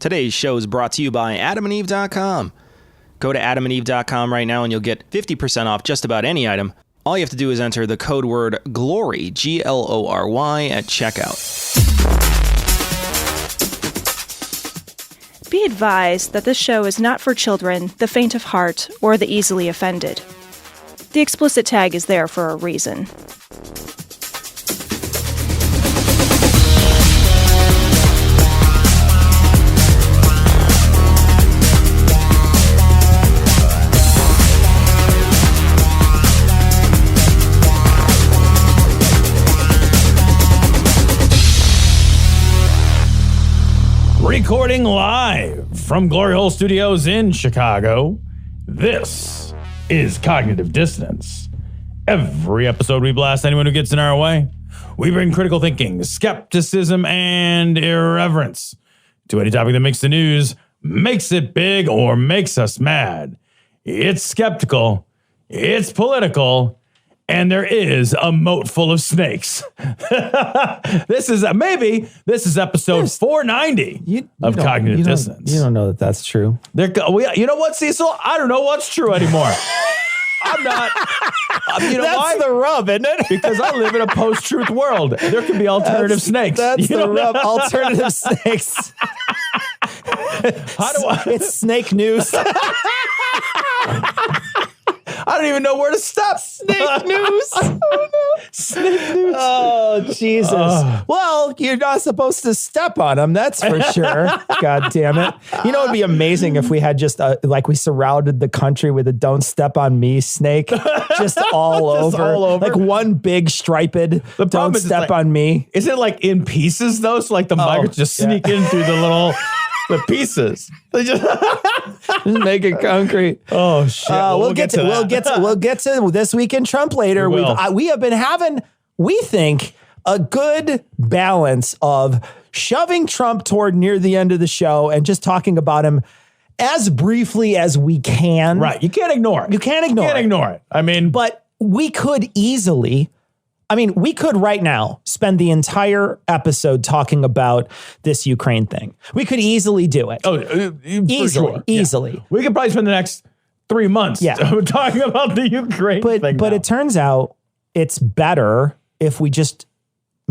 Today's show is brought to you by adamandeve.com. Go to adamandeve.com right now and you'll get 50% off just about any item. All you have to do is enter the code word GLORY, Glory, at checkout. Be advised that this show is not for children, the faint of heart, or the easily offended. The explicit tag is there for a reason. Recording live from Glory Hole Studios in Chicago, this is Cognitive Dissonance. Every episode we blast anyone who gets in our way. We bring critical thinking, skepticism, and irreverence to any topic that makes the news, makes it big, or makes us mad. It's skeptical, it's political, and there is a moat full of snakes. This is episode 490 of Cognitive Dissonance. You don't know that that's true. You know what, Cecil? I don't know what's true anymore. I'm not. You know That's why? the rub, isn't it? Because I live in a post-truth world. There can be alternative snakes. That's You the know? rub. Alternative snakes. It's snake news. I don't even know where to stop. Snake news. Oh, no. Snake news. Oh, Jesus. Well, you're not supposed to step on them, that's for sure. God damn it. You know, it'd be amazing if we had just, like, we surrounded the country with a don't step on me snake. Just all over. Like one big striped don't step on me. Is it like in pieces, though? So, like, the migrants just sneak in through the pieces. They just make it concrete. Oh shit! We'll get to this week in Trump later. We have been having, we think, a good balance of shoving Trump toward near the end of the show and just talking about him as briefly as we can. Right. You can't ignore it. You can't ignore it. I mean, but we could easily. We could right now spend the entire episode talking about this Ukraine thing. We could easily do it. Easily. Yeah. We could probably spend the next 3 months talking about the Ukraine thing. But it turns out it's better if we just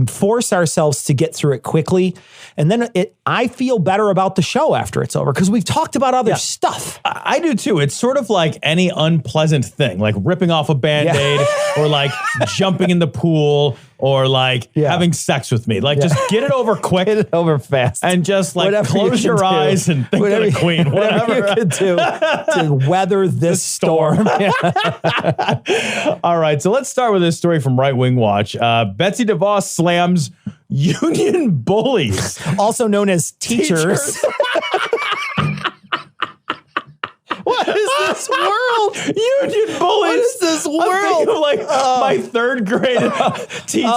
force ourselves to get through it quickly. And then I feel better about the show after it's over because we've talked about other stuff. I do too. It's sort of like any unpleasant thing, like ripping off a Band-Aid or like jumping in the pool or like having sex with me. Like just get it over quick. Get it over fast. And just like close your eyes and think of the queen. Whatever you could do to weather this storm. All right. So let's start with this story from Right Wing Watch. Betsy DeVos slams union bullies. Also known as teachers. What is this world? Union bullies. What is this world? I'm thinking of like my third grade teacher.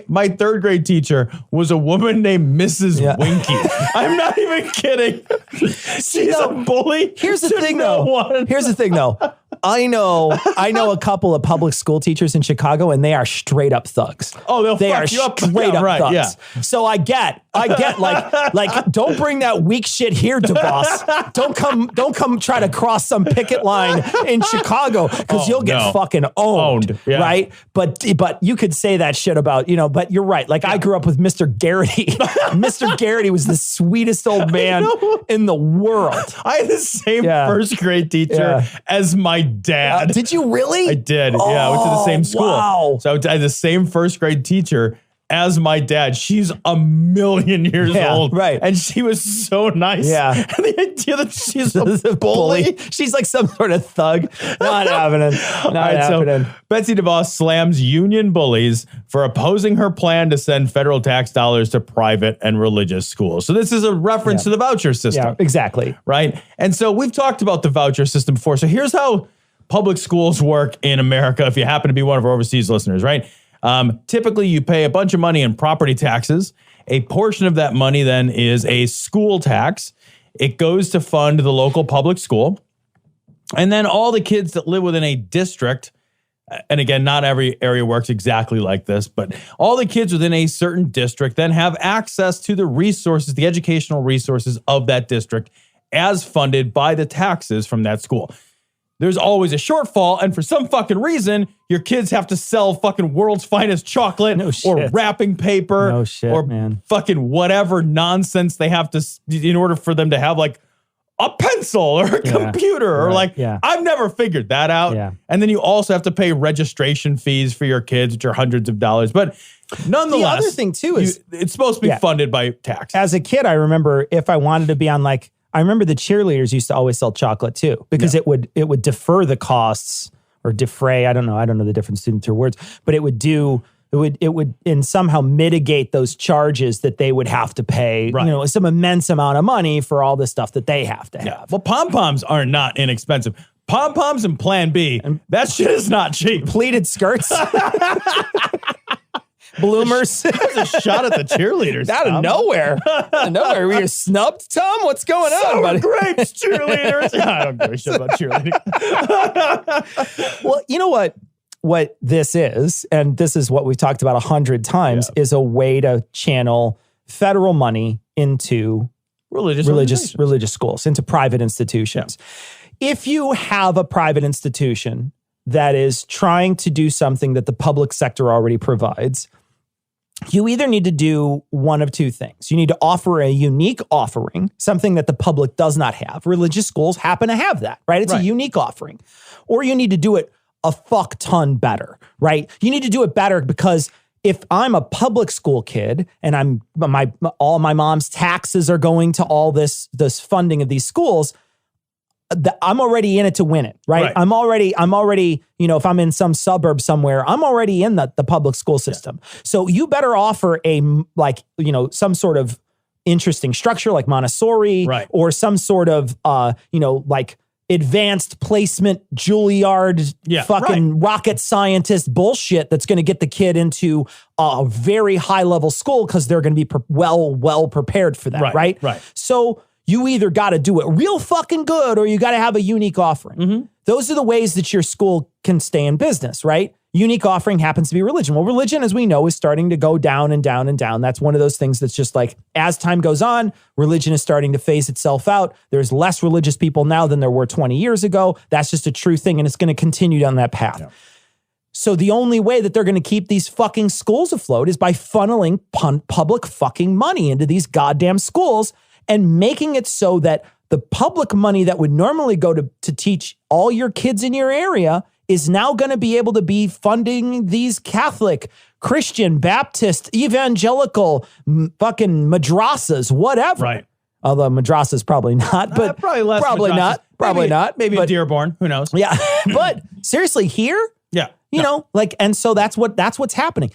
My third grade teacher was a woman named Mrs. Winky. I'm not even kidding. She's a bully. Here's the thing, though. I know a couple of public school teachers in Chicago, and they are straight up thugs. Oh, they are straight up thugs. Yeah. So I get like don't bring that weak shit here, DeVos. Don't come try to cross some picket line in Chicago because you'll get fucking owned, right? But you could say that shit about, but you're right. Like I grew up with Mr. Garrity. Mr. Garrity was the sweetest old man in the world. I had the same first grade teacher as my dad. Did you really? I did. I went to the same school. Wow. So I had the same first grade teacher as my dad. She's a million years old. Right. And she was so nice. Yeah. And the idea that she's a bully. She's like some sort of thug. Not happening. Not happening. So Betsy DeVos slams union bullies for opposing her plan to send federal tax dollars to private and religious schools. So this is a reference to the voucher system. Yeah, exactly. Right. And so we've talked about the voucher system before. So here's how public schools work in America if you happen to be one of our overseas listeners, right? Typically, you pay a bunch of money in property taxes. A portion of that money then is a school tax. It goes to fund the local public school. And then all the kids that live within a district and again, not every area works exactly like this, but all the kids within a certain district then have access to the resources, the educational resources of that district as funded by the taxes from that school. There's always a shortfall, and for some fucking reason, your kids have to sell fucking world's finest chocolate or wrapping paper or fucking whatever nonsense they have to, in order for them to have like a pencil or a computer or I've never figured that out. Yeah. And then you also have to pay registration fees for your kids, which are hundreds of dollars. But nonetheless, the other thing too is it's supposed to be funded by taxes. As a kid, I remember if I wanted to be on I remember the cheerleaders used to always sell chocolate too, because it would defer the costs or defray. I don't know the difference between the two words, but it would and somehow mitigate those charges that they would have to pay, some immense amount of money for all the stuff that they have to have. Yeah. Well, pom-poms are not inexpensive. Pom-poms and Plan B, that shit is not cheap. Pleated skirts. Bloomers. There's a shot at the cheerleaders. Out of nowhere. Were you snubbed, Tom? What's going on, buddy? Grapes, cheerleaders. I don't give a shit about cheerleading. Well, you know what this is, and this is what we've talked about 100 times, is a way to channel federal money into religious schools, into private institutions. Yeah. If you have a private institution that is trying to do something that the public sector already provides, you either need to do one of two things. You need to offer a unique offering, something that the public does not have. Religious schools happen to have that, right? It's a unique offering. Or you need to do it a fuck ton better, right? You need to do it better because if I'm a public school kid and all my mom's taxes are going to all this funding of these schools, I'm already in it to win it, right? I'm already, if I'm in some suburb somewhere, I'm already in the public school system. Yeah. So you better offer some sort of interesting structure like Montessori, or some sort of, advanced placement, Juilliard, rocket scientist bullshit that's going to get the kid into a very high level school because they're going to be well prepared for that, right? So you either got to do it real fucking good or you got to have a unique offering. Mm-hmm. Those are the ways that your school can stay in business, right? Unique offering happens to be religion. Well, religion, as we know, is starting to go down and down and down. That's one of those things that's just like, as time goes on, religion is starting to phase itself out. There's less religious people now than there were 20 years ago. That's just a true thing, and it's going to continue down that path. Yeah. So the only way that they're going to keep these fucking schools afloat is by funneling public fucking money into these goddamn schools and making it so that the public money that would normally go to teach all your kids in your area is now going to be able to be funding these Catholic, Christian, Baptist, evangelical, fucking madrasas, whatever. Right. Although madrasas probably not, but probably less. Probably madrasas. Not. Probably not. Maybe a Dearborn. Who knows? Yeah. But seriously, here, and so that's what's happening.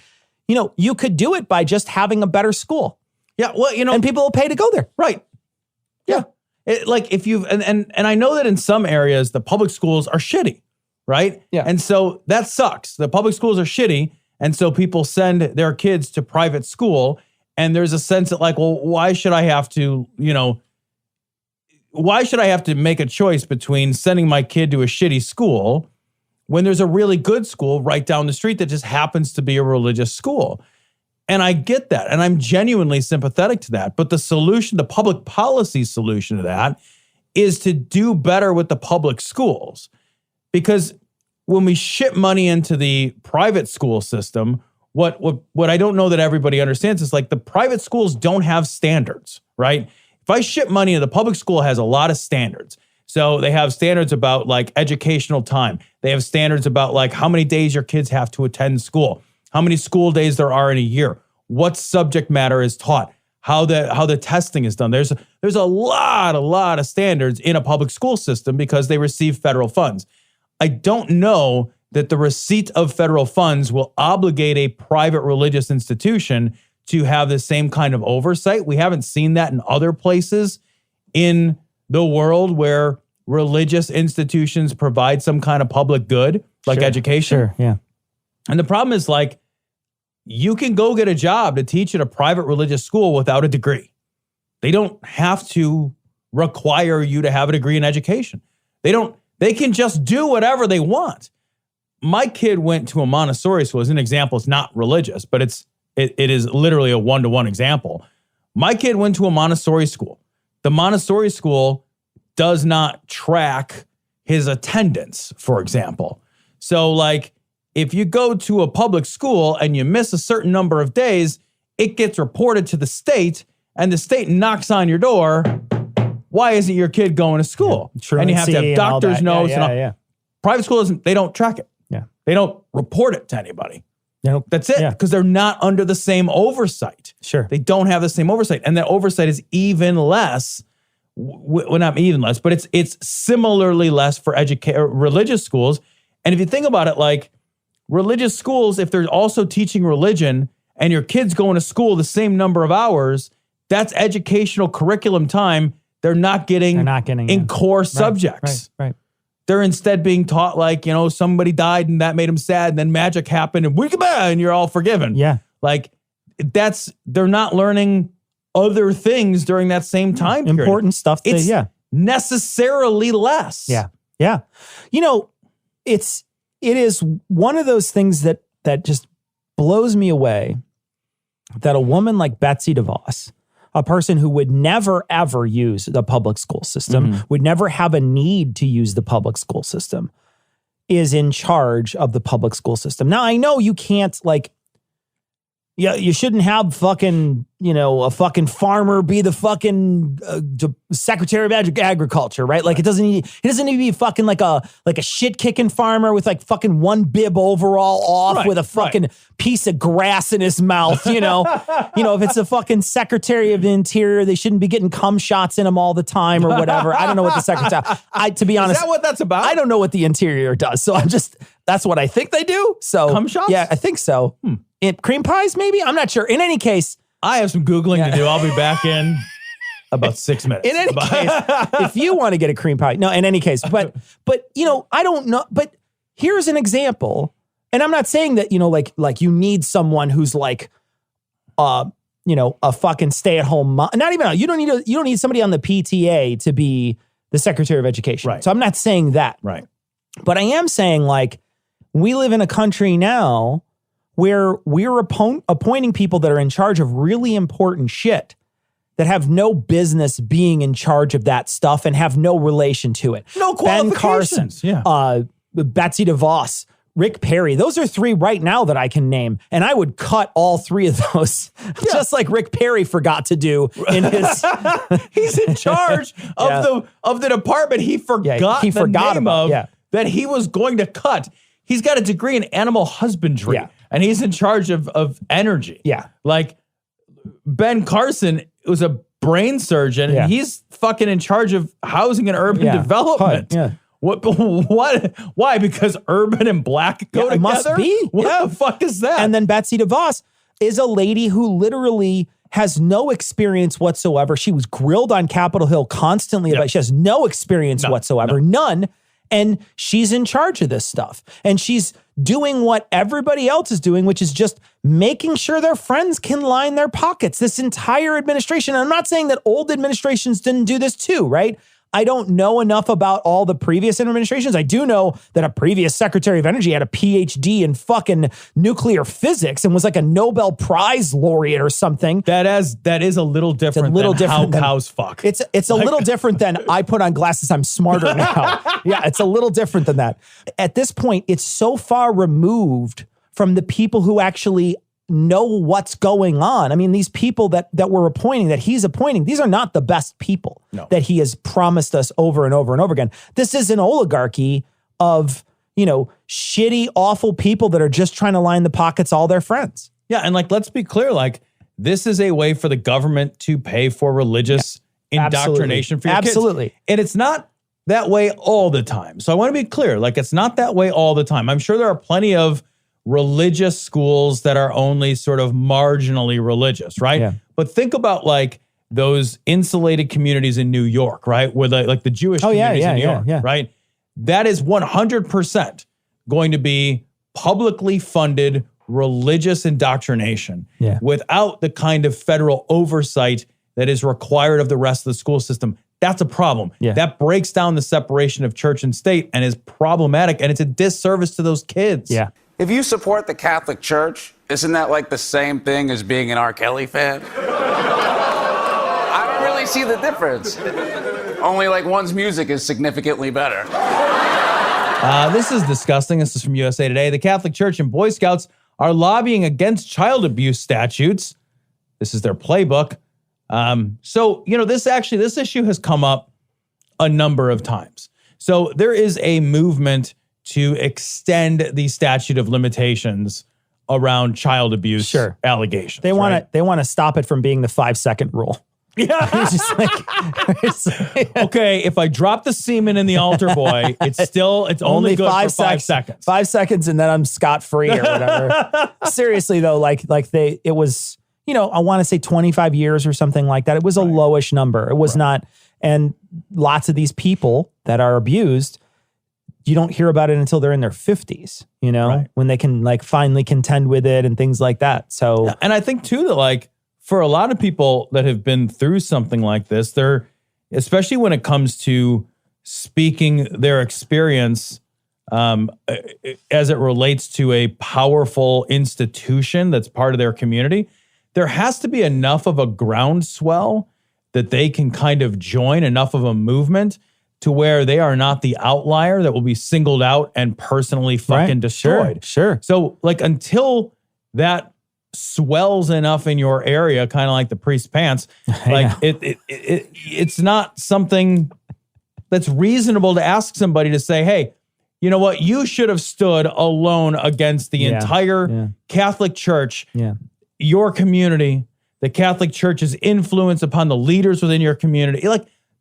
You could do it by just having a better school. Yeah, well, and people will pay to go there. Right. Yeah. If you've, and I know that in some areas, the public schools are shitty, right? Yeah. And so that sucks. The public schools are shitty. And so people send their kids to private school. And there's a sense that why should I have to, make a choice between sending my kid to a shitty school when there's a really good school right down the street that just happens to be a religious school? And I get that, and I'm genuinely sympathetic to that. But the solution, the public policy solution to that, is to do better with the public schools. Because when we ship money into the private school system, what I don't know that everybody understands is the private schools don't have standards, right? If I ship money, the public school has a lot of standards. So they have standards about educational time. They have standards about how many days your kids have to attend school, how many school days there are in a year, what subject matter is taught, how the testing is done. There's a lot of standards in a public school system because they receive federal funds. I don't know that the receipt of federal funds will obligate a private religious institution to have the same kind of oversight. We haven't seen that in other places in the world where religious institutions provide some kind of public good, like education. Sure, yeah. And the problem is you can go get a job to teach at a private religious school without a degree. They don't have to require you to have a degree in education. They can just do whatever they want. my kid went to a Montessori school. As an example, it's not religious, but it is literally a one-to-one example. My kid went to a Montessori school. The Montessori school does not track his attendance, for example. So like, if you go to a public school and you miss a certain number of days, it gets reported to the state, and the state knocks on your door. Why isn't your kid going to school? And you have to have doctor's notes. Private school they don't track it. Yeah. They don't report it to anybody. Nope. That's it. Because they're not under the same oversight. Sure. They don't have the same oversight. And that oversight is even less, well, not even less, but it's similarly less for religious schools. And if you think about it, like religious schools, if they're also teaching religion and your kid's going to school the same number of hours, that's educational curriculum time they're not getting in core subjects. Right. They're instead being taught like, somebody died and that made them sad and then magic happened and you're all forgiven. Yeah. Like they're not learning other things during that same time period. Important stuff. It's necessarily less. Yeah. Yeah. It is one of those things that just blows me away that a woman like Betsy DeVos, a person who would never, ever use the public school system, would never have a need to use the public school system, is in charge of the public school system. Now, I know you can't you shouldn't have fucking, a fucking farmer be the fucking secretary of agriculture, right? Like he doesn't need to be fucking like a shit kicking farmer with like fucking one bib overall off with a fucking piece of grass in his mouth, if it's a fucking secretary of the interior, they shouldn't be getting cum shots in them all the time or whatever. I don't know what the secretary, to be honest. Is that what that's about? I don't know what the interior does. So that's what I think they do. So cum shots? Yeah, I think so. Cream pies, maybe? I'm not sure. In any case, I have some Googling to do. I'll be back in about 6 minutes. In any case, if you want to get a cream pie, no, in any case, but I don't know. But here's an example. And I'm not saying that, like you need someone who's like, a fucking stay-at-home mom. Not even, you don't need somebody on the PTA to be the Secretary of Education. Right. So I'm not saying that. Right. But I am saying, like, we live in a country now where we're appointing people that are in charge of really important shit that have no business being in charge of that stuff and have no relation to it. No qualifications. Ben Carson, Betsy DeVos, Rick Perry. Those are three right now that I can name. And I would cut all three of those, just like Rick Perry forgot to do in his... He's in charge of the department he forgot that he was going to cut. He's got a degree in animal husbandry. Yeah. And he's in charge of energy. Yeah. Like Ben Carson was a brain surgeon and he's fucking in charge of housing and urban development. Yeah. What? Why? Because urban and black go together? It must be. What the fuck is that? And then Betsy DeVos is a lady who literally has no experience whatsoever. She was grilled on Capitol Hill constantly about it. She has no experience whatsoever. None. And she's in charge of this stuff. And she's doing what everybody else is doing, which is just making sure their friends can line their pockets. This entire administration, and I'm not saying that old administrations didn't do this too, right? I don't know enough about all the previous administrations. I do know that a previous Secretary of Energy had a PhD in fucking nuclear physics and was like a Nobel Prize laureate or something. That is a little different than how cows fuck. It's a little different than I put on glasses, I'm smarter now. Yeah, it's a little different than that. At this point, it's so far removed from the people who actually know what's going on. I mean, these people that we're appointing, that he's appointing, these are not the best people that he has promised us over and over and over again. This is an oligarchy of, shitty, awful people that are just trying to line the pockets of all their friends. Yeah, and let's be clear, this is a way for the government to pay for religious indoctrination for your kids. And it's not that way all the time. So I want to be clear, it's not that way all the time. I'm sure there are plenty of religious schools that are only sort of marginally religious, right? Yeah. But think about those insulated communities in New York, right? Where the Jewish communities in New York, right? That is 100% going to be publicly funded religious indoctrination without the kind of federal oversight that is required of the rest of the school system. That's a problem. Yeah. That breaks down the separation of church and state and is problematic, and it's a disservice to those kids. Yeah. If you support the Catholic Church, isn't that like the same thing as being an R. Kelly fan? I don't really see the difference. Only like one's music is significantly better. This is disgusting. This is from USA Today. The Catholic Church and Boy Scouts are lobbying against child abuse statutes. This is their playbook. So, this issue has come up a number of times. So there is a movement to extend the statute of limitations around child abuse allegations. They want to stop it from being the 5-second rule. Yeah. It's just okay, if I drop the semen in the altar boy, it's only good for 5 seconds. 5 seconds and then I'm scot-free or whatever. Seriously though, it was, I want to say 25 years or something like that. It was a lowish number. It was not, and lots of these people that are abused, you don't hear about it until they're in their 50s, when they can finally contend with it and things like that. So, and I think too that for a lot of people that have been through something like this, they're, especially when it comes to speaking their experience as it relates to a powerful institution that's part of their community, there has to be enough of a groundswell that they can kind of join, enough of a movement to where they are not the outlier that will be singled out and personally fucking destroyed. Sure. So until that swells enough in your area, kind of like the priest's pants, it's not something that's reasonable to ask somebody to say, hey, you know what? You should have stood alone against the entire Catholic Church, your community, the Catholic Church's influence upon the leaders within your community.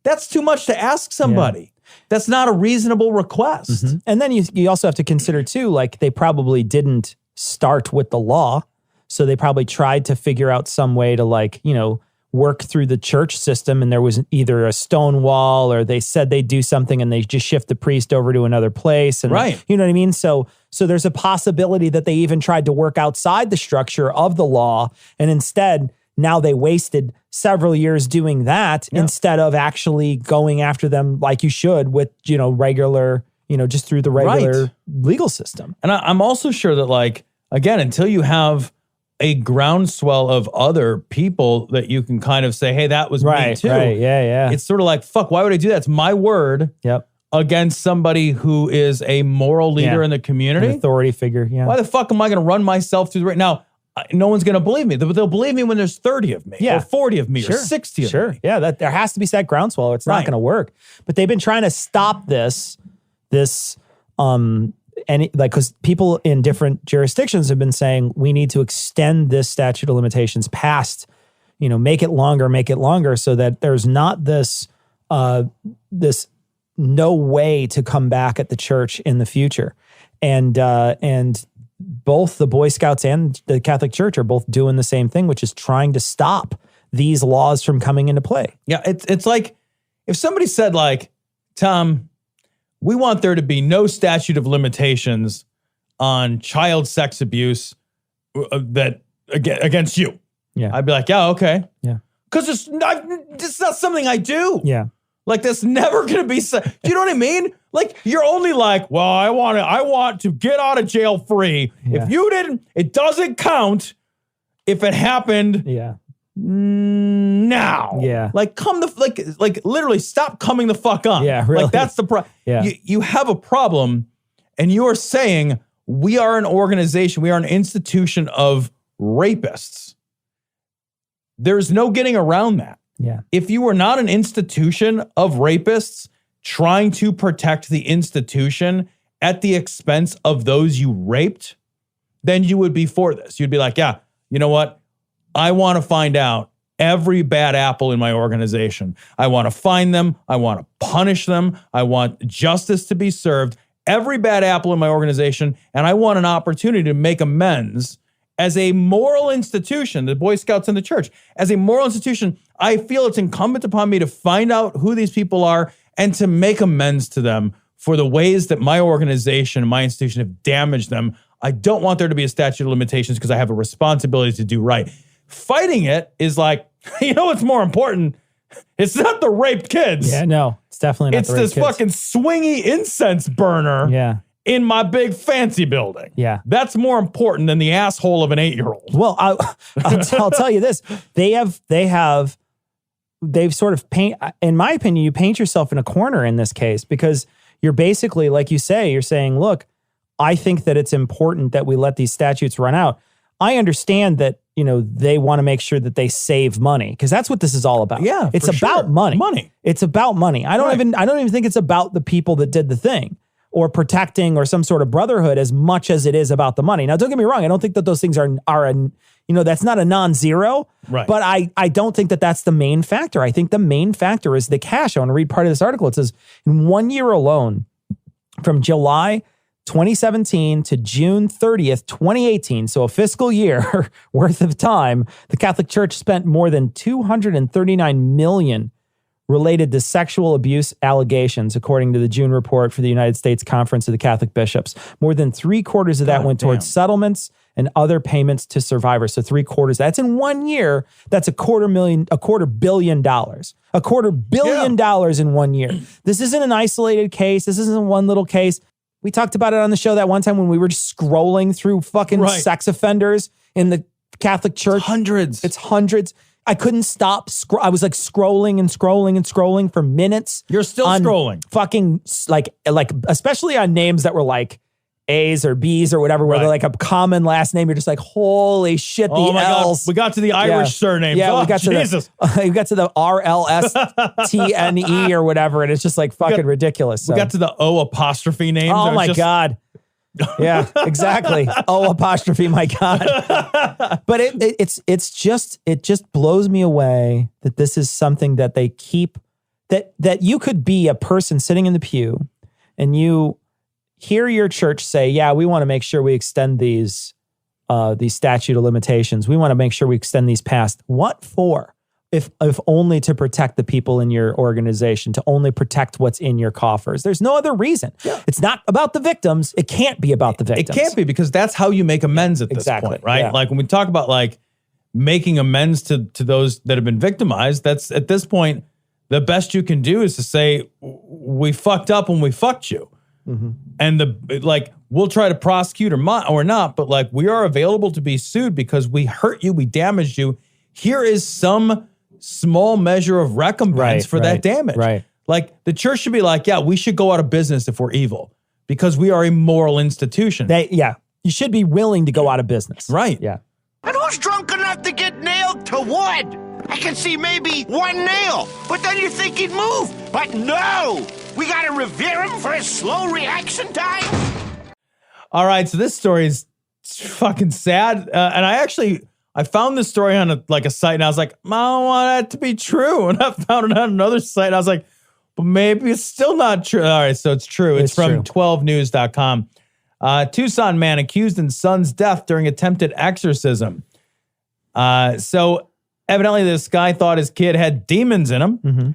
That's too much to ask somebody. Yeah. That's not a reasonable request. Mm-hmm. And then you also have to consider too, they probably didn't start with the law. So they probably tried to figure out some way to work through the church system. And there was either a stone wall or they said they'd do something and they just shift the priest over to another place. And you know what I mean? So there's a possibility that they even tried to work outside the structure of the law. And instead, now they wasted several years doing that instead of actually going after them like you should with, regular, just through the regular legal system. And I'm also sure that again, until you have a groundswell of other people that you can kind of say, hey, that was me too. Right. Yeah. It's sort of fuck, why would I do that? It's my word against somebody who is a moral leader in the community. An authority figure, Why the fuck am I going to run myself through the right now? No one's going to believe me. But they'll believe me when there's 30 of me or 40 of me or 60 of me. Yeah, that there has to be that groundswell. It's not going to work. But they've been trying to stop this, because people in different jurisdictions have been saying we need to extend this statute of limitations past, make it longer so that there's not this no way to come back at the church in the future. And both the Boy Scouts and the Catholic Church are both doing the same thing, which is trying to stop these laws from coming into play. Yeah, it's like if somebody said Tom, we want there to be no statute of limitations on child sex abuse that against you. Yeah, I'd be like, yeah, okay. Yeah, because it's not something I do. Yeah. That's never going to be. Do you know what I mean? You're only well, I want to get out of jail free. Yeah. If you didn't, it doesn't count if it happened. Yeah. Now. Yeah. Literally stop coming the fuck on. Yeah. Really. That's the problem. Yeah. You have a problem and you're saying we are an organization, we are an institution of rapists. There's no getting around that. Yeah. If you were not an institution of rapists trying to protect the institution at the expense of those you raped, then you would be for this. You'd be like, yeah, you know what? I want to find out every bad apple in my organization. I want to find them. I want to punish them. I want justice to be served. Every bad apple in my organization. And I want an opportunity to make amends. As a moral institution, the Boy Scouts and the church, as a moral institution, I feel it's incumbent upon me to find out who these people are and to make amends to them for the ways that my organization and my institution have damaged them. I don't want there to be a statute of limitations because I have a responsibility to do right. Fighting it is what's more important? It's not the raped kids. Yeah, no, it's definitely not It's the raped this kids. fucking swingy incense burner in my big fancy building. Yeah. That's more important than the asshole of an 8-year-old. Well, I'll tell you this. They've sort of in my opinion, you paint yourself in a corner in this case because you're basically, like you say, you're saying, look, I think that it's important that we let these statutes run out. I understand that, they want to make sure that they save money because that's what this is all about. Yeah, it's for about sure. money. It's about money. I don't even think it's about the people that did the thing or protecting or some sort of brotherhood as much as it is about the money. Now, don't get me wrong. I don't think that those things are that's not a non-zero. Right. But I don't think that that's the main factor. I think the main factor is the cash. I want to read part of this article. It says in 1 year alone, from July 2017 to June 30th, 2018, so a fiscal year worth of time, the Catholic Church spent more than $239 million related to sexual abuse allegations, according to the June report for the United States Conference of the Catholic Bishops. More than 3/4 of that went towards settlements and other payments to survivors. So 3/4, that's in 1 year. That's $250 million. $250 million in 1 year. This isn't an isolated case. This isn't one little case. We talked about it on the show that one time when we were just scrolling through fucking sex offenders in the Catholic Church. Hundreds. It's hundreds. I couldn't stop. I was like scrolling and scrolling and scrolling for minutes. You're still scrolling. Fucking like especially on names that were like A's or B's or whatever, where they're like a common last name. You're just like, holy shit, the L's. God. We got to the Irish surnames. Yeah, we got Jesus. we got to the RLSTNE or whatever, and it's just like fucking ridiculous. So. We got to the O apostrophe names. Oh my God. Yeah, exactly. O apostrophe, my God. But it just blows me away that this is something that they keep, that you could be a person sitting in the pew and you hear your church say, yeah, we want to make sure we extend these statute of limitations. We want to make sure we extend these past. What for? If only to protect the people in your organization, to only protect what's in your coffers. There's no other reason. Yeah. It's not about the victims. It can't be about the victims. It can't be, because that's how you make amends at this point, right? Yeah. Like when we talk about like making amends to those that have been victimized, that's at this point, the best you can do is to say, we fucked up when we fucked you. Mm-hmm. And we'll try to prosecute or not, but like we are available to be sued because we hurt you, we damaged you. Here is some small measure of recompense for that damage. Right. Like the church should be like, yeah, we should go out of business if we're evil because we are a moral institution. You should be willing to go out of business. Right. Yeah. And who's drunk enough to get nailed to wood? I can see maybe one nail, but then you think he'd move. But no, we gotta revere him for his slow reaction time. All right, so this story is fucking sad. And I found this story on a site, and I was like, I don't want that to be true. And I found it on another site, and I was like, but maybe it's still not true. All right, so it's true. It's from 12news.com. Tucson man accused in son's death during attempted exorcism. So evidently this guy thought his kid had demons in him. Mm-hmm.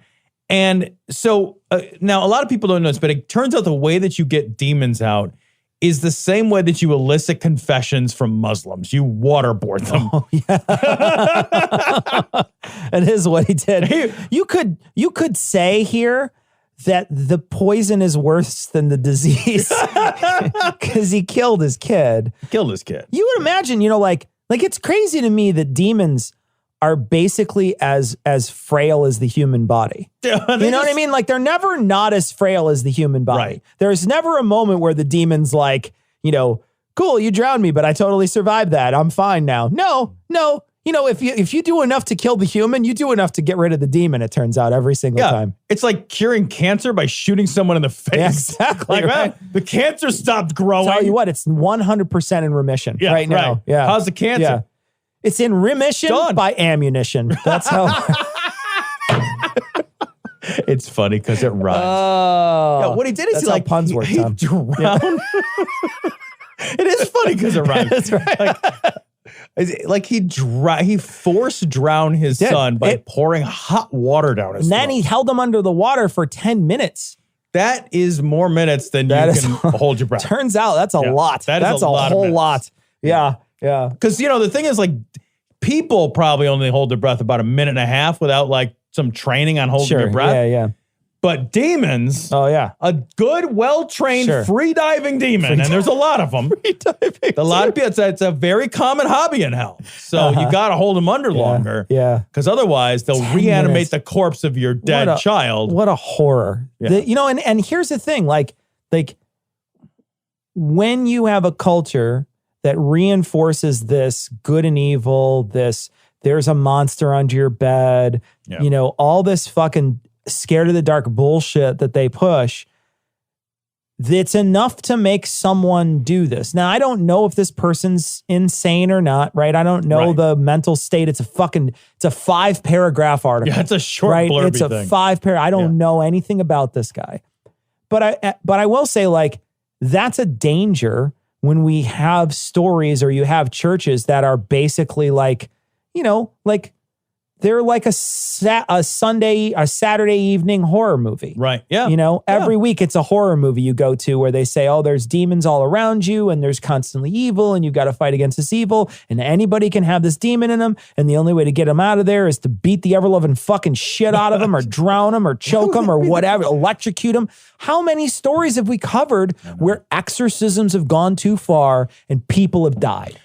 And so now a lot of people don't know this, but it turns out the way that you get demons out is the same way that you elicit confessions from Muslims. You waterboard them. Oh, yeah. It is what he did. You could say here that the poison is worse than the disease because he killed his kid. You would imagine, like it's crazy to me that demons are basically as frail as the human body. You know what I mean? Like they're never not as frail as the human body. Right. There's never a moment where the demon's like, cool, you drowned me, but I totally survived that. I'm fine now. No. If you do enough to kill the human, you do enough to get rid of the demon, it turns out, every single time. It's like curing cancer by shooting someone in the face. Yeah, exactly. Right? The cancer stopped growing. Tell you what, it's 100% in remission right now. Right. Yeah. How's the cancer? Yeah. It's in remission by ammunition. That's how. It's funny because it rhymes. What he did is that's how puns work. He drowned. Yeah. It is funny because it rhymes. That's right. He forced drowned his son by pouring hot water down his throat. And then he held him under the water for 10 minutes. That is more minutes than you can hold your breath. Turns out that's a lot. That's a whole lot. Yeah. Yeah. Because, the thing is, like, people probably only hold their breath about a minute and a half without, like, some training on holding your breath. Yeah. But demons, a good, well-trained free-diving demon, and there's a lot of them. A lot of people, it's a very common hobby in hell. So you got to hold them under longer. Yeah. Because otherwise, they'll reanimate the corpse of your dead child. What a horror. Yeah. And here's the thing, like when you have a culture that reinforces this good and evil, there's a monster under your bed, all this fucking scared of the dark bullshit that they push, it's enough to make someone do this. Now, I don't know if this person's insane or not, right? I don't know the mental state. It's a 5-paragraph article. Yeah, it's a short blurby It's a thing. 5-paragraph. I don't know anything about this guy. But I will say, like, that's a danger when we have stories or you have churches that are basically like, they're like a Saturday evening horror movie. Right. Yeah. Every week it's a horror movie you go to where they say, oh, there's demons all around you and there's constantly evil and you've got to fight against this evil and anybody can have this demon in them. And the only way to get them out of there is to beat the ever-loving fucking shit out of them or drown them or choke them or whatever, electrocute them. How many stories have we covered where exorcisms have gone too far and people have died?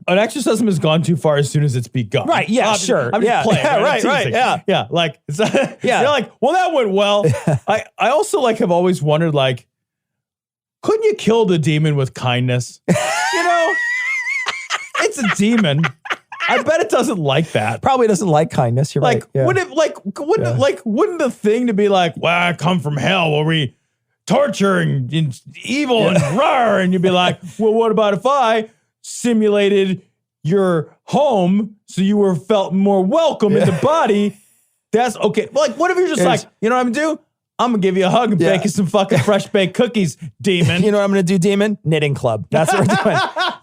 An exorcism has gone too far as soon as it's begun. Right, yeah, sure. I'm just playing. Right, yeah. Yeah, like, you're like, well, that went well. I also, like, have always wondered, like, couldn't you kill the demon with kindness? It's a demon. I bet it doesn't like that. Probably doesn't like kindness. You're like, right. Yeah. Wouldn't the thing to be like, well, I come from hell where we torture and evil and rawr, and you'd be like, well, what about if I simulated your home so you were felt more welcome in the body? That's okay. Like, what if you're just like, you know what I'm gonna do? I'm gonna give you a hug and bake you some fucking fresh baked cookies, demon. You know what I'm gonna do, demon? Knitting club. That's what we're doing.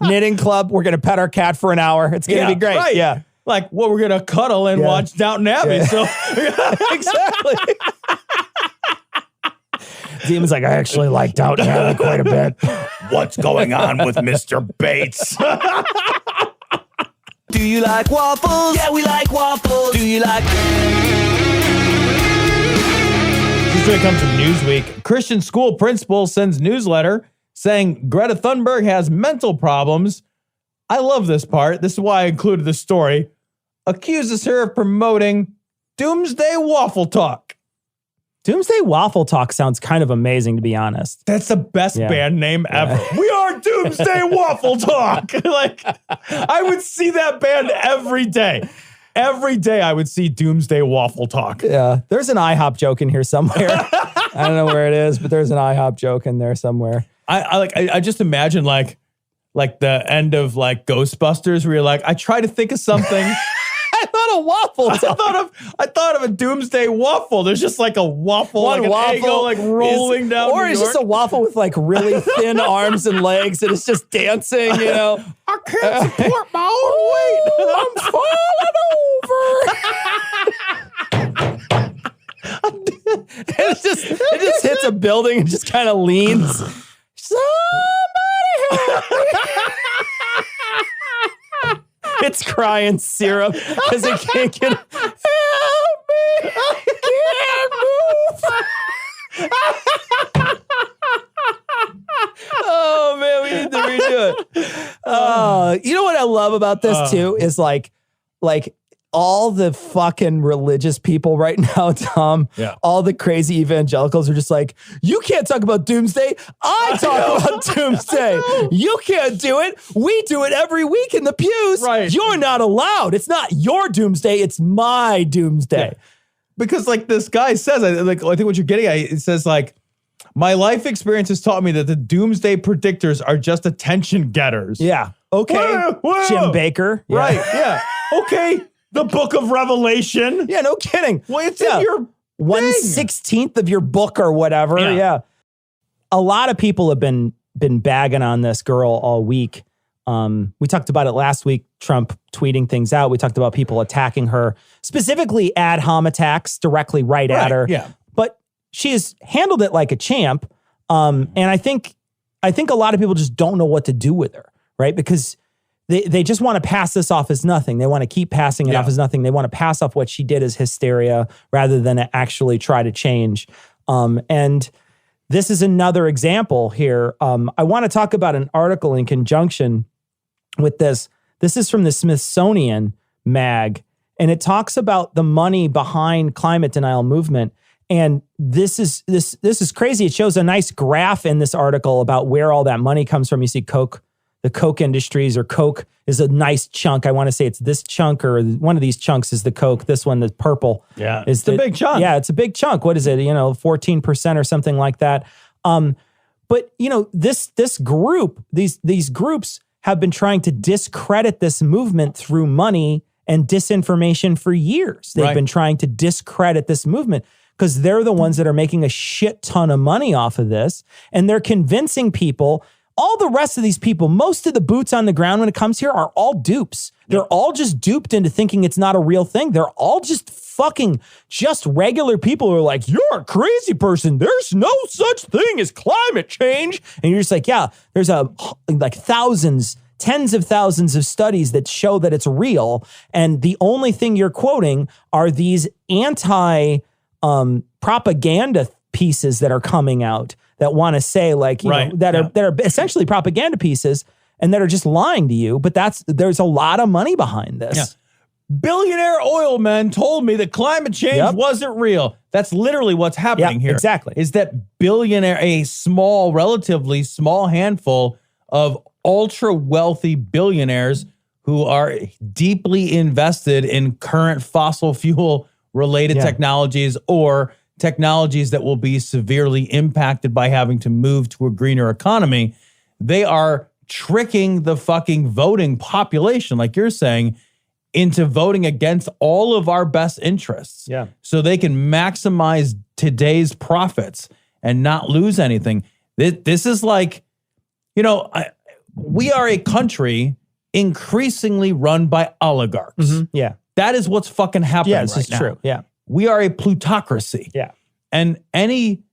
Knitting club. We're gonna pet our cat for an hour. It's gonna be great. Right. Yeah. Like, well, we're gonna cuddle and watch Downton Abbey. Yeah. So Exactly. Demon's like, I actually like Downton Abbey quite a bit. what's going on with Mr. Bates? Do you like waffles? Yeah, we like waffles. Do you like... This story comes from Newsweek. Christian school principal sends newsletter saying Greta Thunberg has mental problems. I love this part. This is why I included this story. Accuses her of promoting Doomsday Waffle Talk. Doomsday Waffle Talk sounds kind of amazing, to be honest. That's the best band name ever. We are Doomsday Waffle Talk. Like, I would see that band every day. Every day I would see Doomsday Waffle Talk. Yeah, there's an IHOP joke in here somewhere. I don't know where it is, but there's an IHOP joke in there somewhere. I just imagine like the end of like Ghostbusters where you're like, I try to think of something. I thought of waffle. I thought of a Doomsday waffle. There's just like a waffle, One like waffle an Eggo, like rolling down. Or New it's York. just a waffle with like really thin arms and legs, and it's just dancing. You know, I can't support my own weight. I'm falling over. it just hits a building and just kind of leans. Somebody help me. It's crying syrup because it can't get. Help me! I can't move. Oh man, we need to redo it. You know what I love about this too is like all the fucking religious people right now, Tom. Yeah. All the crazy evangelicals are just like, you can't talk about Doomsday. I talk about Doomsday. You can't do it. We do it every week in the pews. Right. You're not allowed. It's not your Doomsday. It's my Doomsday. Yeah. Because like this guy says, I think what you're getting at, it says like, my life experience has taught me that the Doomsday predictors are just attention getters. Yeah. Okay. Whoa. Jim Baker. Yeah. Right. Yeah. Okay. The Book of Revelation. Yeah, no kidding. Well, it's in your 1/16 of your book or whatever. Yeah. A lot of people have been bagging on this girl all week. We talked about it last week, Trump tweeting things out. We talked about people attacking her, specifically ad hom attacks directly right at her. Yeah. But she has handled it like a champ. And I think a lot of people just don't know what to do with her, right? Because they just want to pass this off as nothing. They want to keep passing it off as nothing. They want to pass off what she did as hysteria rather than actually try to change. And this is another example here. I want to talk about an article in conjunction with this. This is from the Smithsonian mag, and it talks about the money behind climate denial movement. And this is crazy. It shows a nice graph in this article about where all that money comes from. You see Coke, the Coke Industries, or Coke is a nice chunk. I want to say it's this chunk, or one of these chunks is the Coke. This one, the purple. Yeah, it's a big chunk. Yeah, it's a big chunk. What is it? 14% or something like that. But this group, these groups have been trying to discredit this movement through money and disinformation for years. They've been trying to discredit this movement because they're the ones that are making a shit ton of money off of this. And they're convincing people. All the rest of these people, most of the boots on the ground when it comes here are all dupes. They're all just duped into thinking it's not a real thing. They're all just regular people who are like, you're a crazy person. There's no such thing as climate change. And you're just like, yeah, there's thousands, tens of thousands of studies that show that it's real. And the only thing you're quoting are these propaganda pieces that are coming out that want to say that are essentially propaganda pieces and that are just lying to you. But there's a lot of money behind this. Yeah. Billionaire oil men told me that climate change wasn't real. That's literally what's happening here. Exactly. Is that a relatively small handful of ultra wealthy billionaires who are deeply invested in current fossil fuel related technologies or technologies that will be severely impacted by having to move to a greener economy. They are tricking the fucking voting population, like you're saying, into voting against all of our best interests. Yeah. So they can maximize today's profits and not lose anything. This is like, we are a country increasingly run by oligarchs. Mm-hmm. Yeah. That is what's fucking happening this is now. true. Yeah. We are a plutocracy. Yeah. And any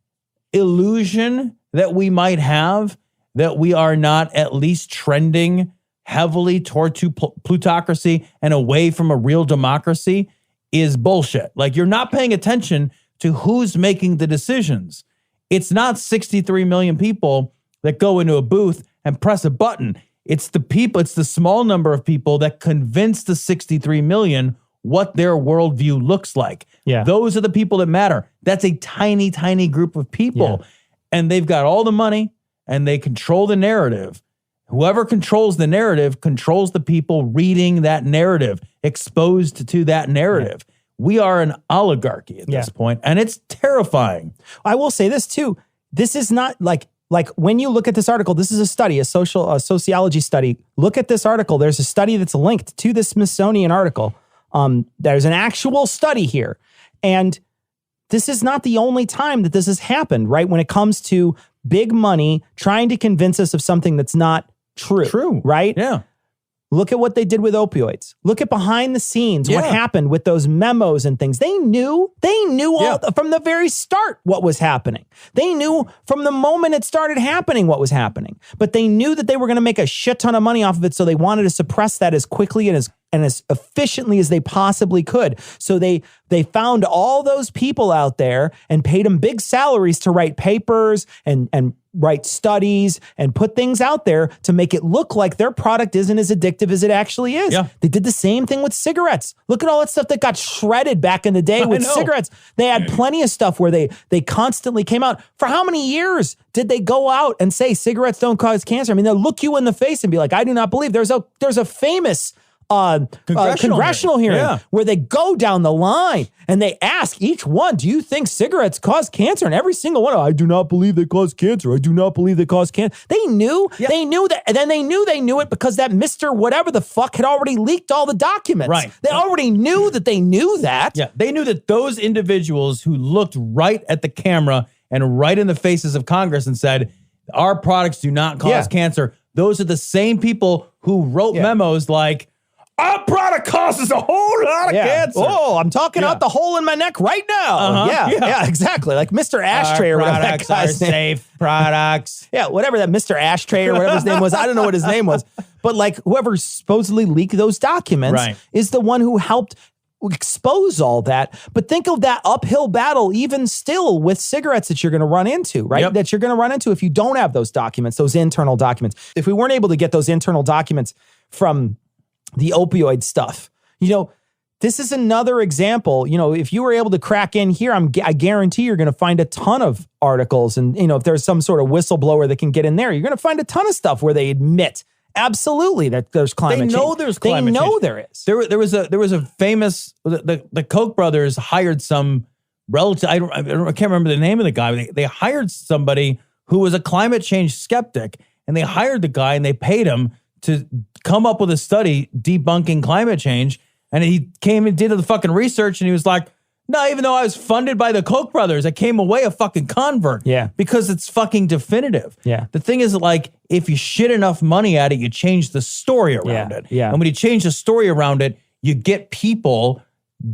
illusion that we might have that we are not at least trending heavily toward plutocracy and away from a real democracy is bullshit. Like, you're not paying attention to who's making the decisions. It's not 63 million people that go into a booth and press a button. It's the people, it's the small number of people that convince the 63 million what their worldview looks like. Yeah. Those are the people that matter. That's a tiny, tiny group of people. Yeah. And they've got all the money and they control the narrative. Whoever controls the narrative controls the people reading that narrative, exposed to that narrative. Yeah. We are an oligarchy at this point, and it's terrifying. I will say this too. This is not like when you look at this article, this is a study, a sociology study. Look at this article. There's a study that's linked to the Smithsonian article. There's an actual study here. And this is not the only time that this has happened, right? When it comes to big money trying to convince us of something that's not true. Right? Yeah. Look at what they did with opioids. Look at behind the scenes, what happened with those memos and things. They knew all from the very start what was happening. They knew from the moment it started happening what was happening. But they knew that they were going to make a shit ton of money off of it, so they wanted to suppress that as quickly and as efficiently as they possibly could. So they found all those people out there and paid them big salaries to write papers and write studies and put things out there to make it look like their product isn't as addictive as it actually is. Yeah. They did the same thing with cigarettes. Look at all that stuff that got shredded back in the day with cigarettes. They had plenty of stuff where they constantly came out. For how many years did they go out and say cigarettes don't cause cancer? I mean, they'll look you in the face and be like, I do not believe. There's a famous congressional hearing where they go down the line and they ask each one, do you think cigarettes cause cancer? And every single one, I do not believe they cause cancer. I do not believe they cause cancer. They knew that. And then they knew it because that Mr. whatever the fuck had already leaked all the documents. Right. They already knew that they knew that. Yeah. They knew that those individuals who looked right at the camera and right in the faces of Congress and said, our products do not cause cancer. Those are the same people who wrote memos like, Our product causes a whole lot of cancer. Oh, I'm talking out the hole in my neck right now. Yeah, exactly. Like Mr. Ashtray or whatever that guy's name. Safe products. Yeah, whatever that Mr. Ashtray or whatever his name was. I don't know what his name was. But like whoever supposedly leaked those documents is the one who helped expose all that. But think of that uphill battle even still with cigarettes that you're going to run into, right? Yep. That you're going to run into if you don't have those documents, those internal documents. If we weren't able to get those internal documents from the opioid stuff, you know, this is another example. You know, if you were able to crack in here, I guarantee you're going to find a ton of articles. And, you know, if there's some sort of whistleblower that can get in there, you're going to find a ton of stuff where they admit absolutely that there's climate change. They know there's climate change. They know there is. There was a famous, the Koch brothers hired some relative, I can't remember the name of the guy. They hired somebody who was a climate change skeptic, and they hired the guy and they paid him to come up with a study debunking climate change. And he came and did the fucking research, and he was like, no, even though I was funded by the Koch brothers, I came away a fucking convert. Yeah. Because it's fucking definitive. Yeah. The thing is, like, if you shit enough money at it, you change the story around it. Yeah. And when you change the story around it, you get people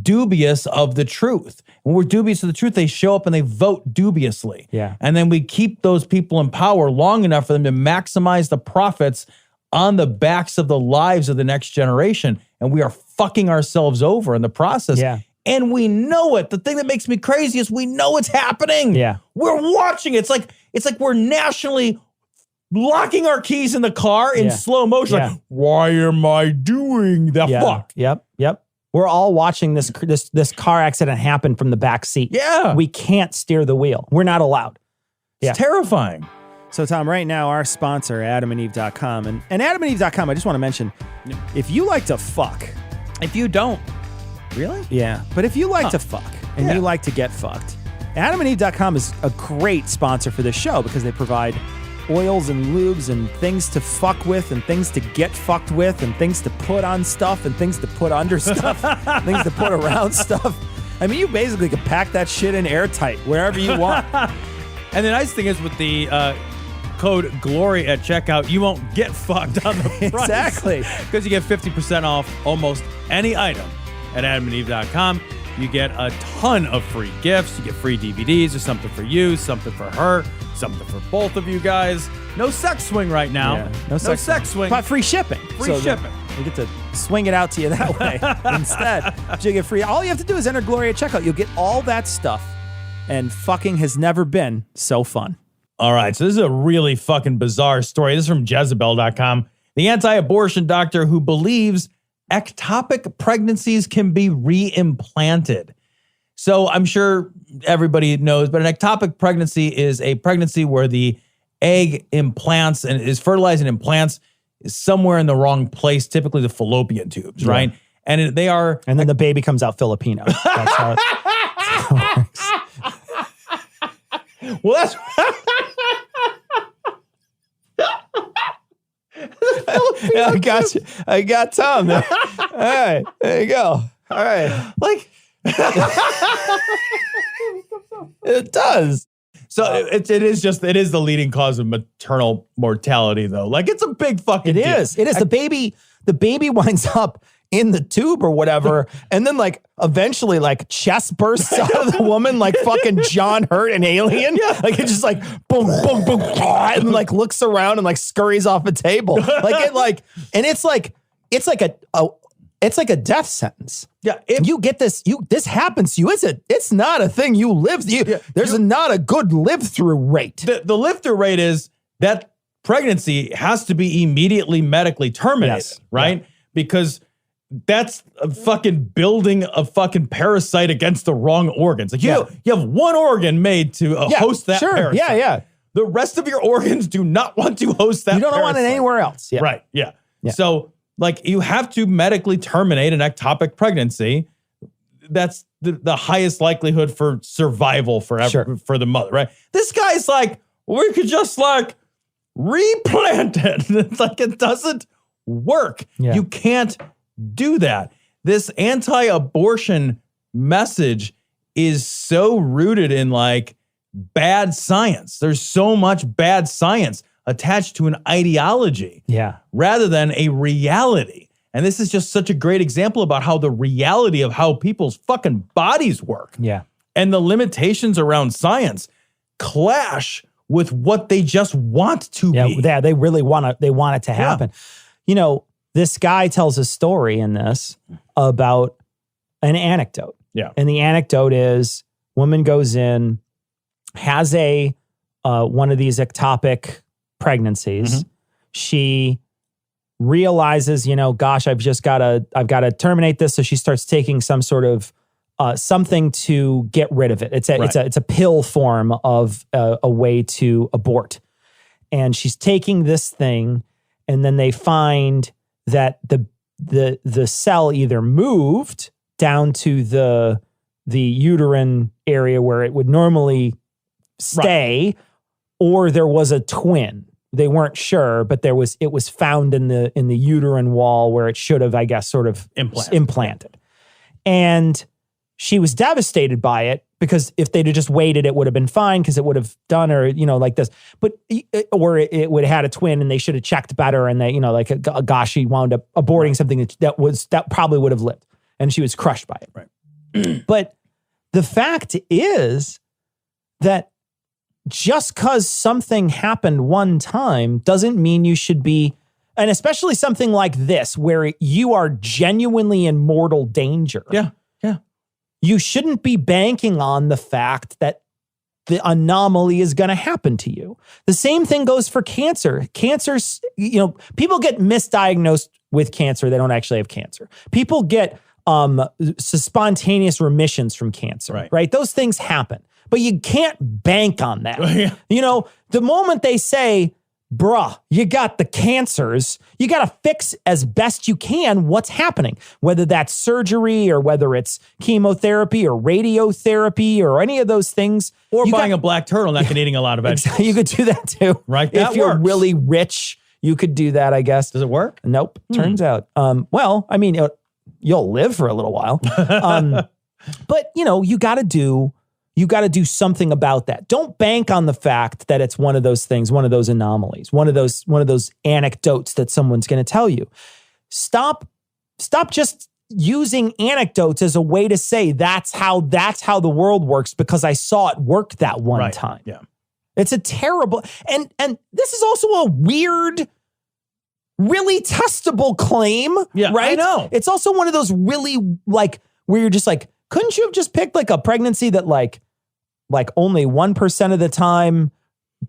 dubious of the truth. When we're dubious of the truth, they show up and they vote dubiously. Yeah. And then we keep those people in power long enough for them to maximize the profits on the backs of the lives of the next generation. And we are fucking ourselves over in the process. Yeah. And we know it. The thing that makes me crazy is we know it's happening. Yeah. We're watching it. It's like we're nationally locking our keys in the car in slow motion. Yeah. Like, why am I doing the fuck? Yep. We're all watching this car accident happen from the back seat. Yeah. We can't steer the wheel. We're not allowed. It's terrifying. So, Tom, right now, our sponsor, AdamandEve.com. And AdamandEve.com, I just want to mention, if you like to fuck. If you don't. Really? Yeah. But if you like to fuck and you like to get fucked, AdamandEve.com is a great sponsor for this show because they provide oils and lubes and things to fuck with and things to get fucked with and things to put on stuff and things to put under stuff, things to put around stuff. I mean, you basically can pack that shit in airtight wherever you want. And the nice thing is with the code GLORY at checkout, you won't get fucked on the price. Exactly. Because you get 50% off almost any item at AdamandEve.com. You get a ton of free gifts. You get free DVDs. There's something for you, something for her, something for both of you guys. No sex swing right now. Yeah, no sex swing. But free shipping. Free shipping. We get to swing it out to you that way instead. You get free. All you have to do is enter Glory at checkout. You'll get all that stuff. And fucking has never been so fun. All right, so this is a really fucking bizarre story. This is from Jezebel.com. The anti-abortion doctor who believes ectopic pregnancies can be reimplanted. So I'm sure everybody knows, but an ectopic pregnancy is a pregnancy where the egg implants and is fertilized and implants somewhere in the wrong place, typically the fallopian tubes, right? And they are... And then the baby comes out Filipino. That's how it works. Well, that's... Yeah, I got you. I got Tom there. All right, there you go. All right. Like... It does. So it is the leading cause of maternal mortality, though. Like, it's a big fucking deal. It is. The baby winds up in the tube or whatever, and then like eventually like chest bursts out of the woman like fucking John Hurt in Alien. Yeah. Like it just like boom, boom, boom, and like looks around and like scurries off a table. Like it like, and it's like a death sentence. Yeah, you get this. This happens to you. It's not a thing you live. There's not a good live through rate. The live through rate is that pregnancy has to be immediately medically terminated, right? Yeah. Because that's a fucking building a fucking parasite against the wrong organs. Like you have one organ made to host that parasite. Yeah. The rest of your organs do not want to host that. You don't want it anywhere else. Yeah. Right. Yeah. So like you have to medically terminate an ectopic pregnancy. That's the highest likelihood for survival for the mother, right? This guy's like, we could just like replant it. It's like it doesn't work. Yeah. You can't do that. This anti-abortion message is so rooted in like bad science. There's so much bad science attached to an ideology rather than a reality. And this is just such a great example about how the reality of how people's fucking bodies work. Yeah. And the limitations around science clash with what they just want to be. Yeah, they really want it to happen. You know, this guy tells a story in this about an anecdote. Yeah. And the anecdote is woman goes in, has a one of these ectopic pregnancies. She realizes, you know, gosh, I've got to terminate this. So she starts taking some sort of something to get rid of it. It's a pill form of a way to abort. And she's taking this thing, and then they find that the cell either moved down to the uterine area where it would normally stay, or there was a twin. They weren't sure, but it was found in the uterine wall where it should have, I guess, sort of implanted. And she was devastated by it, because if they'd have just waited, it would have been fine, because it would have done her, you know, like this. But or it would have had a twin, and they should have checked better, and they, you know, like gosh, she wound up aborting something that probably would have lived, and she was crushed by it. Right. But the fact is that just because something happened one time doesn't mean you should be, and especially something like this where you are genuinely in mortal danger. Yeah. You shouldn't be banking on the fact that the anomaly is going to happen to you. The same thing goes for cancer. Cancer's, you know, people get misdiagnosed with cancer. They don't actually have cancer. People get spontaneous remissions from cancer, right? Those things happen, but you can't bank on that. You know, the moment they say, bruh, you got the cancers, you got to fix as best you can what's happening, whether that's surgery or whether it's chemotherapy or radiotherapy or any of those things. Or buying a black turtleneck and eating a lot of vegetables. You could do that too. Right? If you're really rich, you could do that, I guess. Does it work? Nope. Turns out. Well, I mean, you'll live for a little while. But, you know, you got to do something about that. Don't bank on the fact that it's one of those things, one of those anomalies, one of those anecdotes that someone's going to tell you. Stop just using anecdotes as a way to say that's how the world works because I saw it work that one time. Yeah. It's a terrible, and this is also a weird, really testable claim. Yeah, right? I know. It's also one of those really, like, where you're just like, couldn't you have just picked like a pregnancy that like only 1% of the time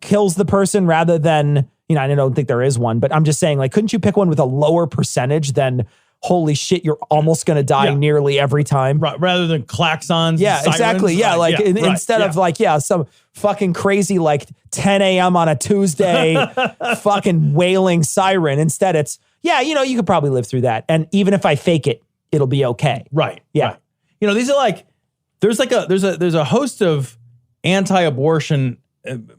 kills the person rather than, you know, I don't think there is one, but I'm just saying, like, couldn't you pick one with a lower percentage than, holy shit, you're almost going to die nearly every time? Right, rather than klaxons. Yeah, and sirens. exactly. Yeah, like instead of like, some fucking crazy like 10 a.m. on a Tuesday fucking wailing siren. Instead it's, you know, you could probably live through that. And even if I fake it, it'll be okay. Right. Yeah. Right. You know, these are like, there's a host of anti-abortion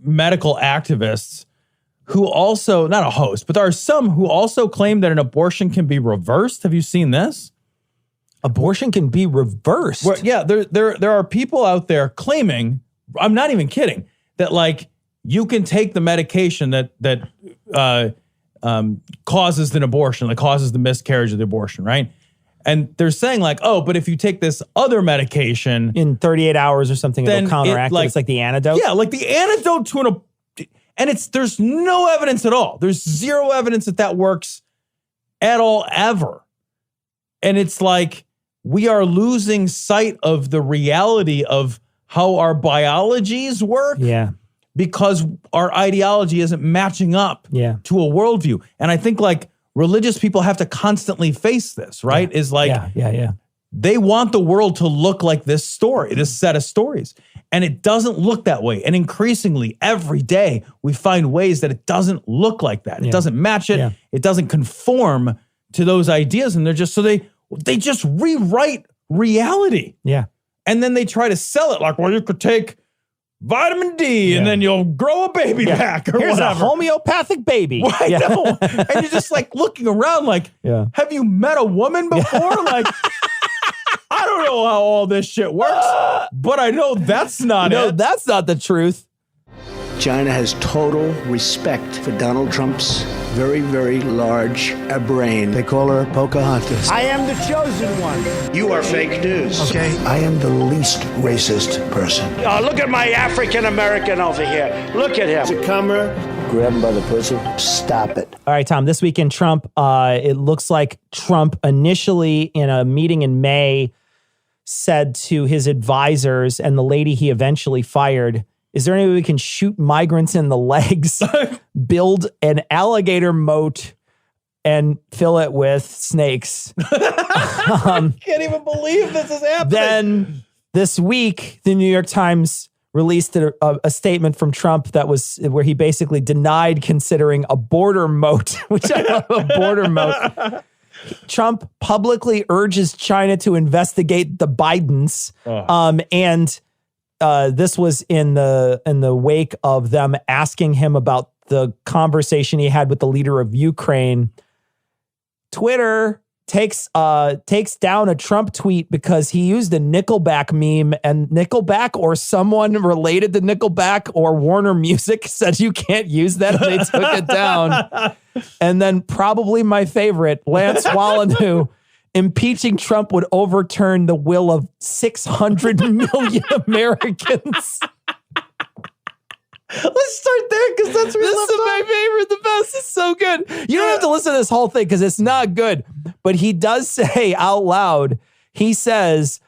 medical activists who also, not a host, but there are some who also claim that an abortion can be reversed. Have you seen this? Abortion can be reversed? There are people out there claiming, I'm not even kidding, that like you can take the medication that causes an abortion, that causes the miscarriage of the abortion, right? And they're saying like, oh, but if you take this other medication in 38 hours or something, it'll counteract it. It's like the antidote. Yeah, like the antidote to and there's no evidence at all. There's zero evidence that works at all, ever. And it's like, we are losing sight of the reality of how our biologies work. Yeah. Because our ideology isn't matching up to a worldview. And I think like religious people have to constantly face this, right? Yeah. Is like, they want the world to look like this story, this set of stories. And it doesn't look that way. And increasingly, every day, we find ways that it doesn't look like that. It doesn't match it. Yeah. It doesn't conform to those ideas. And they're just, so they just rewrite reality. Yeah. And then they try to sell it like, well, you could take vitamin D and then you'll grow a baby back or Here's whatever. a homeopathic baby. Right, no. And you're just like looking around like, have you met a woman before? Like, I don't know how all this shit works, but I know that's not it. That's not the truth. China has total respect for Donald Trump's very, very large brain. They call her Pocahontas. I am the chosen one. You are fake news. Okay? I am the least racist person. Oh, look at my African American over here. Look at him. To comer, grab him by the pussy. Stop it. All right, Tom, this week in Trump, it looks like Trump initially in a meeting in May said to his advisors and the lady he eventually fired, is there any way we can shoot migrants in the legs, build an alligator moat, and fill it with snakes? I can't even believe this is happening. Then this week, the New York Times released a statement from Trump that was where he basically denied considering a border moat, which I love, a border moat. Trump publicly urges China to investigate the Bidens. This was in the wake of them asking him about the conversation he had with the leader of Ukraine. Twitter takes down a Trump tweet because he used a Nickelback meme, and Nickelback or someone related to Nickelback or Warner Music said you can't use that. They took it down. And then probably my favorite, Lance Wallnau, impeaching Trump would overturn the will of 600 million Americans. Let's start there because that's really this is my favorite, the best. It's so good. You don't have to listen to this whole thing because it's not good. But he does say out loud, he says,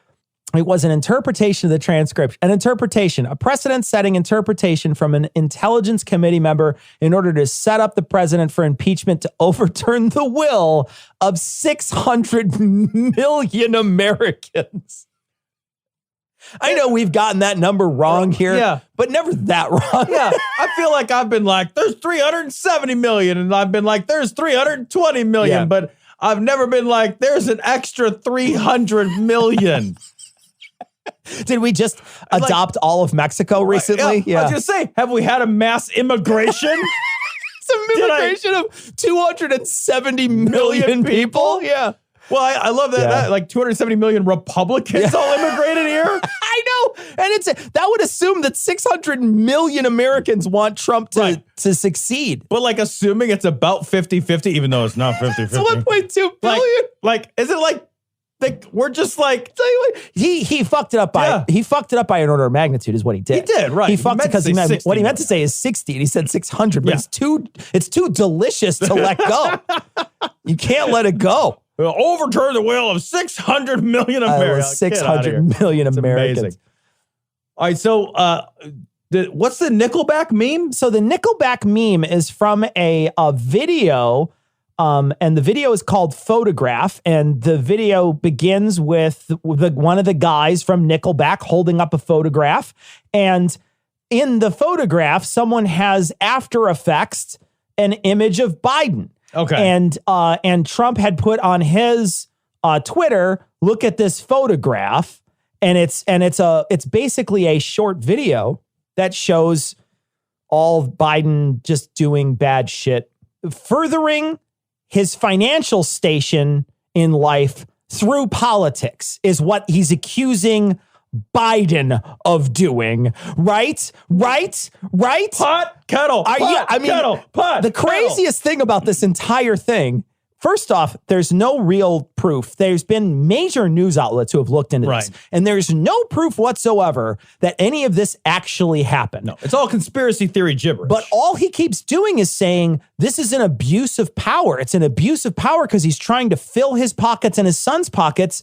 it was an interpretation of the transcript, a precedent-setting interpretation from an intelligence committee member in order to set up the president for impeachment to overturn the will of 600 million Americans. I know we've gotten that number wrong here, but never that wrong. Yeah, I feel like I've been like, there's 370 million, and I've been like, there's 320 million, but I've never been like, there's an extra 300 million. Did we just adopt all of Mexico recently? Yeah. I was going to say, have we had a mass immigration? Some immigration of 270 million people? Yeah. Well, I love that, like 270 million Republicans all immigrated here. I know. And that would assume that 600 million Americans want Trump to succeed. But like assuming it's about 50-50, even though it's not 50-50. It's 1.2 billion. Like, is it like, we're just like, he fucked it up by an order of magnitude is what he did. He did, right. He fucked it because what he meant to say is 60 and he said 600, but it's too delicious to let go. You can't let it go. We'll overturn the will of 600 million Americans. 600 million Americans. Amazing. All right, so what's the Nickelback meme? So the Nickelback meme is from a video, and the video is called Photograph, and the video begins with one of the guys from Nickelback holding up a photograph, and in the photograph, someone has After Effects an image of Biden. Okay. And Trump had put on his Twitter, look at this photograph, and it's basically a short video that shows all of Biden just doing bad shit, furthering his financial station in life through politics is what he's accusing Biden of doing. Right? Pot, kettle, kettle, pot. The craziest thing about this entire thing, first off, there's no real proof. There's been major news outlets who have looked into this, and there's no proof whatsoever that any of this actually happened. No, it's all conspiracy theory gibberish. But all he keeps doing is saying this is an abuse of power. It's an abuse of power because he's trying to fill his pockets and his son's pockets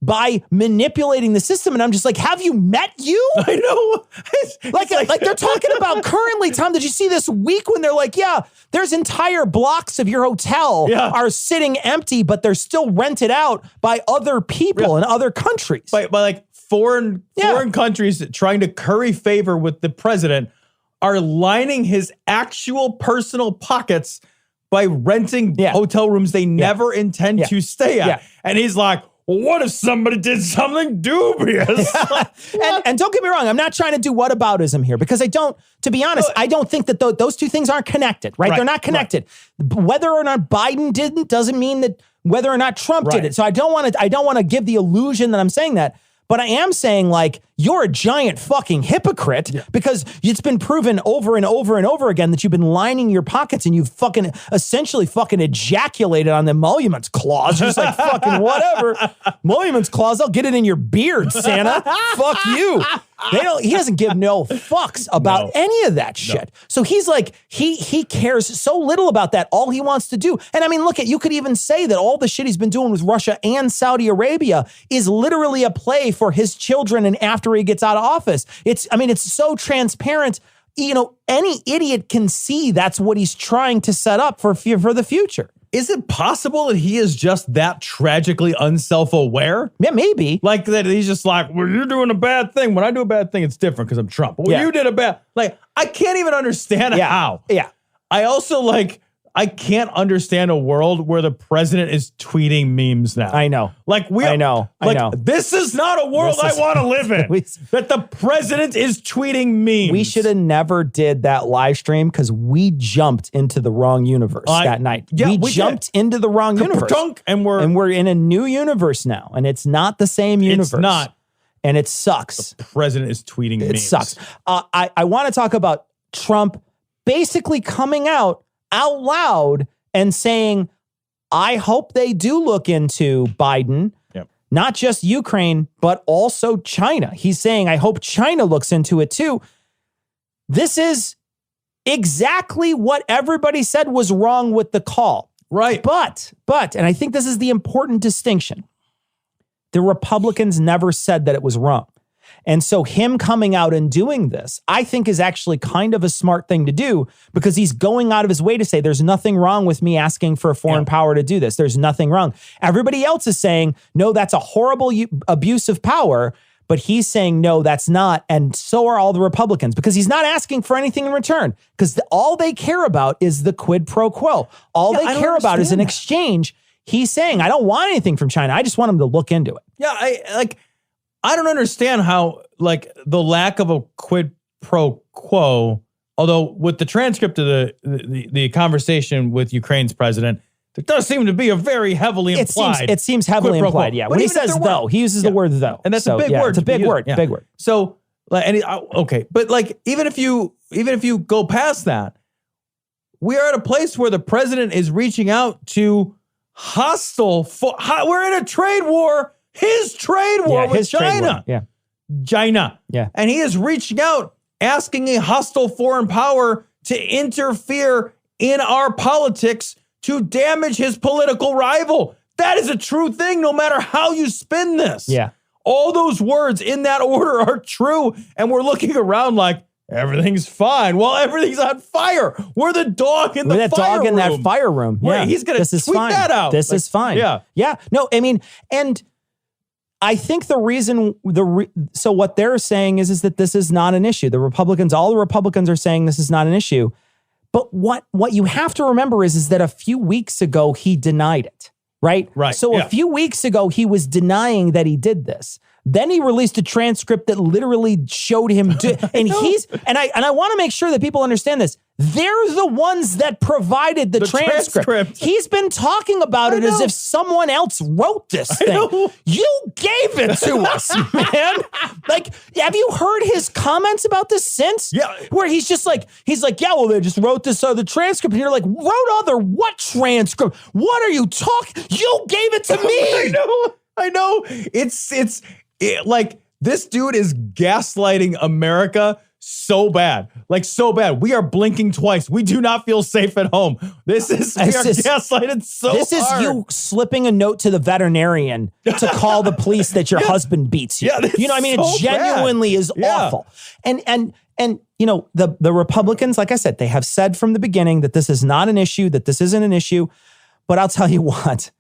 by manipulating the system. And I'm just like, have you met you? I know. Like they're talking about currently, Tom, did you see this week when they're like, yeah, there's entire blocks of your hotel are sitting empty, but they're still rented out by other people in other countries. By like foreign countries trying to curry favor with the president are lining his actual personal pockets by renting hotel rooms they never intend to stay at. And he's like, well, what if somebody did something dubious? And don't get me wrong, I'm not trying to do whataboutism here because to be honest, I don't think that those two things aren't connected, right? They're not connected. Whether or not Biden didn't doesn't mean that whether or not Trump did it. So I don't want to give the illusion that I'm saying that. But I am saying, like, you're a giant fucking hypocrite because it's been proven over and over and over again that you've been lining your pockets and you've fucking essentially fucking ejaculated on the emoluments clause. You're just like, fucking whatever. Emoluments clause, I'll get it in your beard, Santa. Fuck you. He doesn't give no fucks about any of that shit. So he's like, he cares so little about that. All he wants to do. And I mean, look, you could even say that all the shit he's been doing with Russia and Saudi Arabia is literally a play for his children and after he gets out of office. It's so transparent. You know, any idiot can see that's what he's trying to set up for the future. Is it possible that he is just that tragically unself-aware? Yeah, maybe. Like that he's just like, well, you're doing a bad thing. When I do a bad thing, it's different because I'm Trump. But when you did a bad, like, I can't even understand how. Yeah. I also I can't understand a world where the president is tweeting memes now. I know. I know. This is not a world I want to live in. That the president is tweeting memes. We should have never did that live stream because we jumped into the wrong universe that night. Yeah, we jumped into the wrong universe. And we're in a new universe now. And it's not the same universe. It's not. And it sucks. The president is tweeting memes. It sucks. I want to talk about Trump basically coming out loud and saying, I hope they do look into Biden, not just Ukraine, but also China. He's saying, I hope China looks into it too. This is exactly what everybody said was wrong with the call. Right. But, and I think this is the important distinction. The Republicans never said that it was wrong. And so him coming out and doing this, I think is actually kind of a smart thing to do because he's going out of his way to say there's nothing wrong with me asking for a foreign power to do this. There's nothing wrong. Everybody else is saying, no, that's a horrible abuse of power. But he's saying, no, that's not. And so are all the Republicans because he's not asking for anything in return because all they care about is the quid pro quo. All they care about is an exchange. He's saying, I don't want anything from China. I just want them to look into it. Yeah, I don't understand how, the lack of a quid pro quo, although with the transcript of the conversation with Ukraine's president, there does seem to be a very heavily implied. It seems heavily implied, yeah. When he says though, he uses the word though. And that's a big word. It's a big word, big word. So, okay. But even if you go past that, we are at a place where the president is reaching out to we're in a trade war. His trade war with China. China. Yeah. And he is reaching out, asking a hostile foreign power to interfere in our politics to damage his political rival. That is a true thing, no matter how you spin this. Yeah. All those words in that order are true. And we're looking around like, everything's fine. Well, everything's on fire. We're the dog in the fire room. That fire room. Yeah. He's going to tweet that out. This is fine. Yeah. Yeah. No, I mean, and I think the reason so what they're saying is that this is not an issue. All the Republicans are saying this is not an issue. But what you have to remember is that a few weeks ago he denied it, right? Right. So a few weeks ago he was denying that he did this. Then he released a transcript that literally showed him and I want to make sure that people understand this. They're the ones that provided the transcript. He's been talking about it as if someone else wrote this thing. You gave it to us, man. Have you heard his comments about this since? Yeah. Where he's like, yeah, well, they just wrote this other transcript. And you're like, wrote other what transcript? What are you talking? You gave it to me. I know. It's this dude is gaslighting America so bad. So bad. We are blinking twice. We do not feel safe at home. We are gaslighted so hard. This is you slipping a note to the veterinarian to call the police that your husband beats you. Yeah, you know what I mean? It genuinely is awful. And the Republicans, like I said, they have said from the beginning that this is not an issue, that this isn't an issue. But I'll tell you what.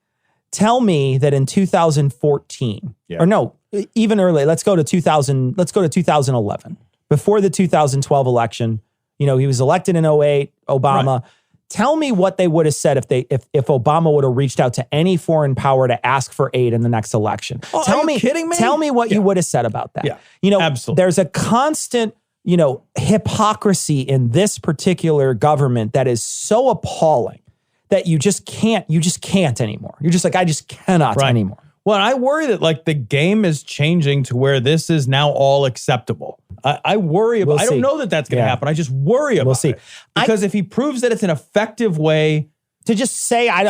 Tell me that in 2014, or no, even earlier, let's go to 2011. Before the 2012 election, he was elected in 2008, Obama. Right. Tell me what they would have said if Obama would have reached out to any foreign power to ask for aid in the next election. Oh, are you kidding me? Tell me what you would have said about that. Yeah, absolutely. There's a constant, hypocrisy in this particular government that is so appalling that you just can't anymore. You're just like, I just cannot anymore. Well, I worry that like the game is changing to where this is now all acceptable. I worry about. I don't know that that's going to happen. I just worry about. We'll see. Because if he proves that it's an effective way to just say, I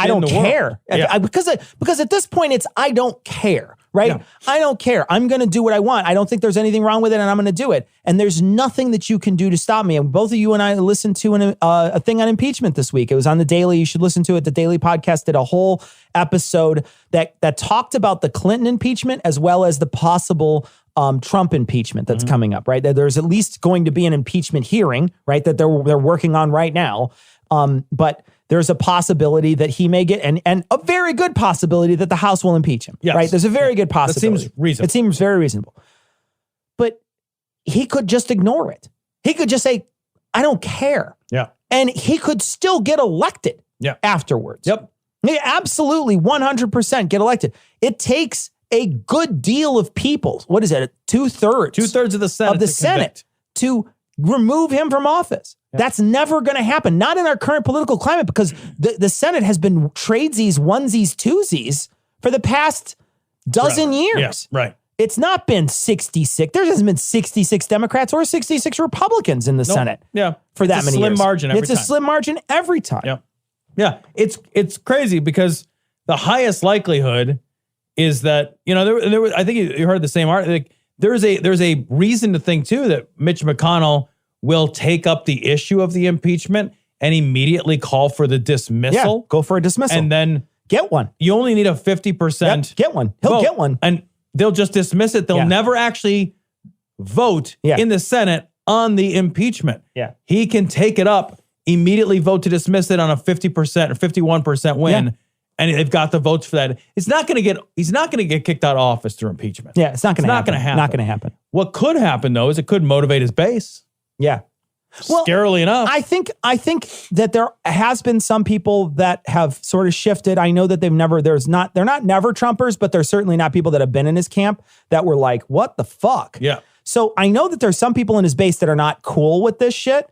don't care. Yeah. Because at this point it's I don't care. Right? Yeah. I don't care. I'm going to do what I want. I don't think there's anything wrong with it, and I'm going to do it. And there's nothing that you can do to stop me. And both of you and I listened to a thing on impeachment this week. It was on the Daily. You should listen to it. The Daily podcast did a whole episode that talked about the Clinton impeachment as well as the possible Trump impeachment that's coming up. Right? That there's at least going to be an impeachment hearing. Right? That they're working on right now. But there's a possibility that he may get, and a very good possibility that the House will impeach him. Yes. Right? There's a very good possibility. That seems reasonable. It seems very reasonable. But he could just ignore it. He could just say, I don't care. Yeah. And he could still get elected afterwards. Yep. He absolutely 100% get elected. It takes a good deal of people. What is it? 2/3. 2/3 of the Senate. Of the Senate to remove him from office. That's never going to happen. Not in our current political climate, because the Senate has been tradesies, onesies, twosies for the past dozen years. Yeah, right. It's not been 66. There hasn't been 66 Democrats or 66 Republicans in the Senate. Yeah. For that many years. It's a slim margin every time. It's a slim margin every time. Yeah. Yeah. It's crazy because the highest likelihood is that, there was, I think you heard the same article. Like, there's a reason to think too that Mitch McConnell will take up the issue of the impeachment and immediately call for the dismissal. Yeah, go for a dismissal. And then get one. You only need a 50%. Get one. He'll get one. And they'll just dismiss it. They'll never actually vote in the Senate on the impeachment. Yeah. He can take it up, immediately vote to dismiss it on a 50% or 51% win. Yeah. And they've got the votes for that. He's not going to get kicked out of office through impeachment. Yeah, it's not going to happen. Not going to happen. What could happen though is it could motivate his base. Yeah. Well, scarily enough. I think that there has been some people that have sort of shifted. I know that they're not never Trumpers, but they're certainly not people that have been in his camp that were like, what the fuck? Yeah. So I know that there's some people in his base that are not cool with this shit.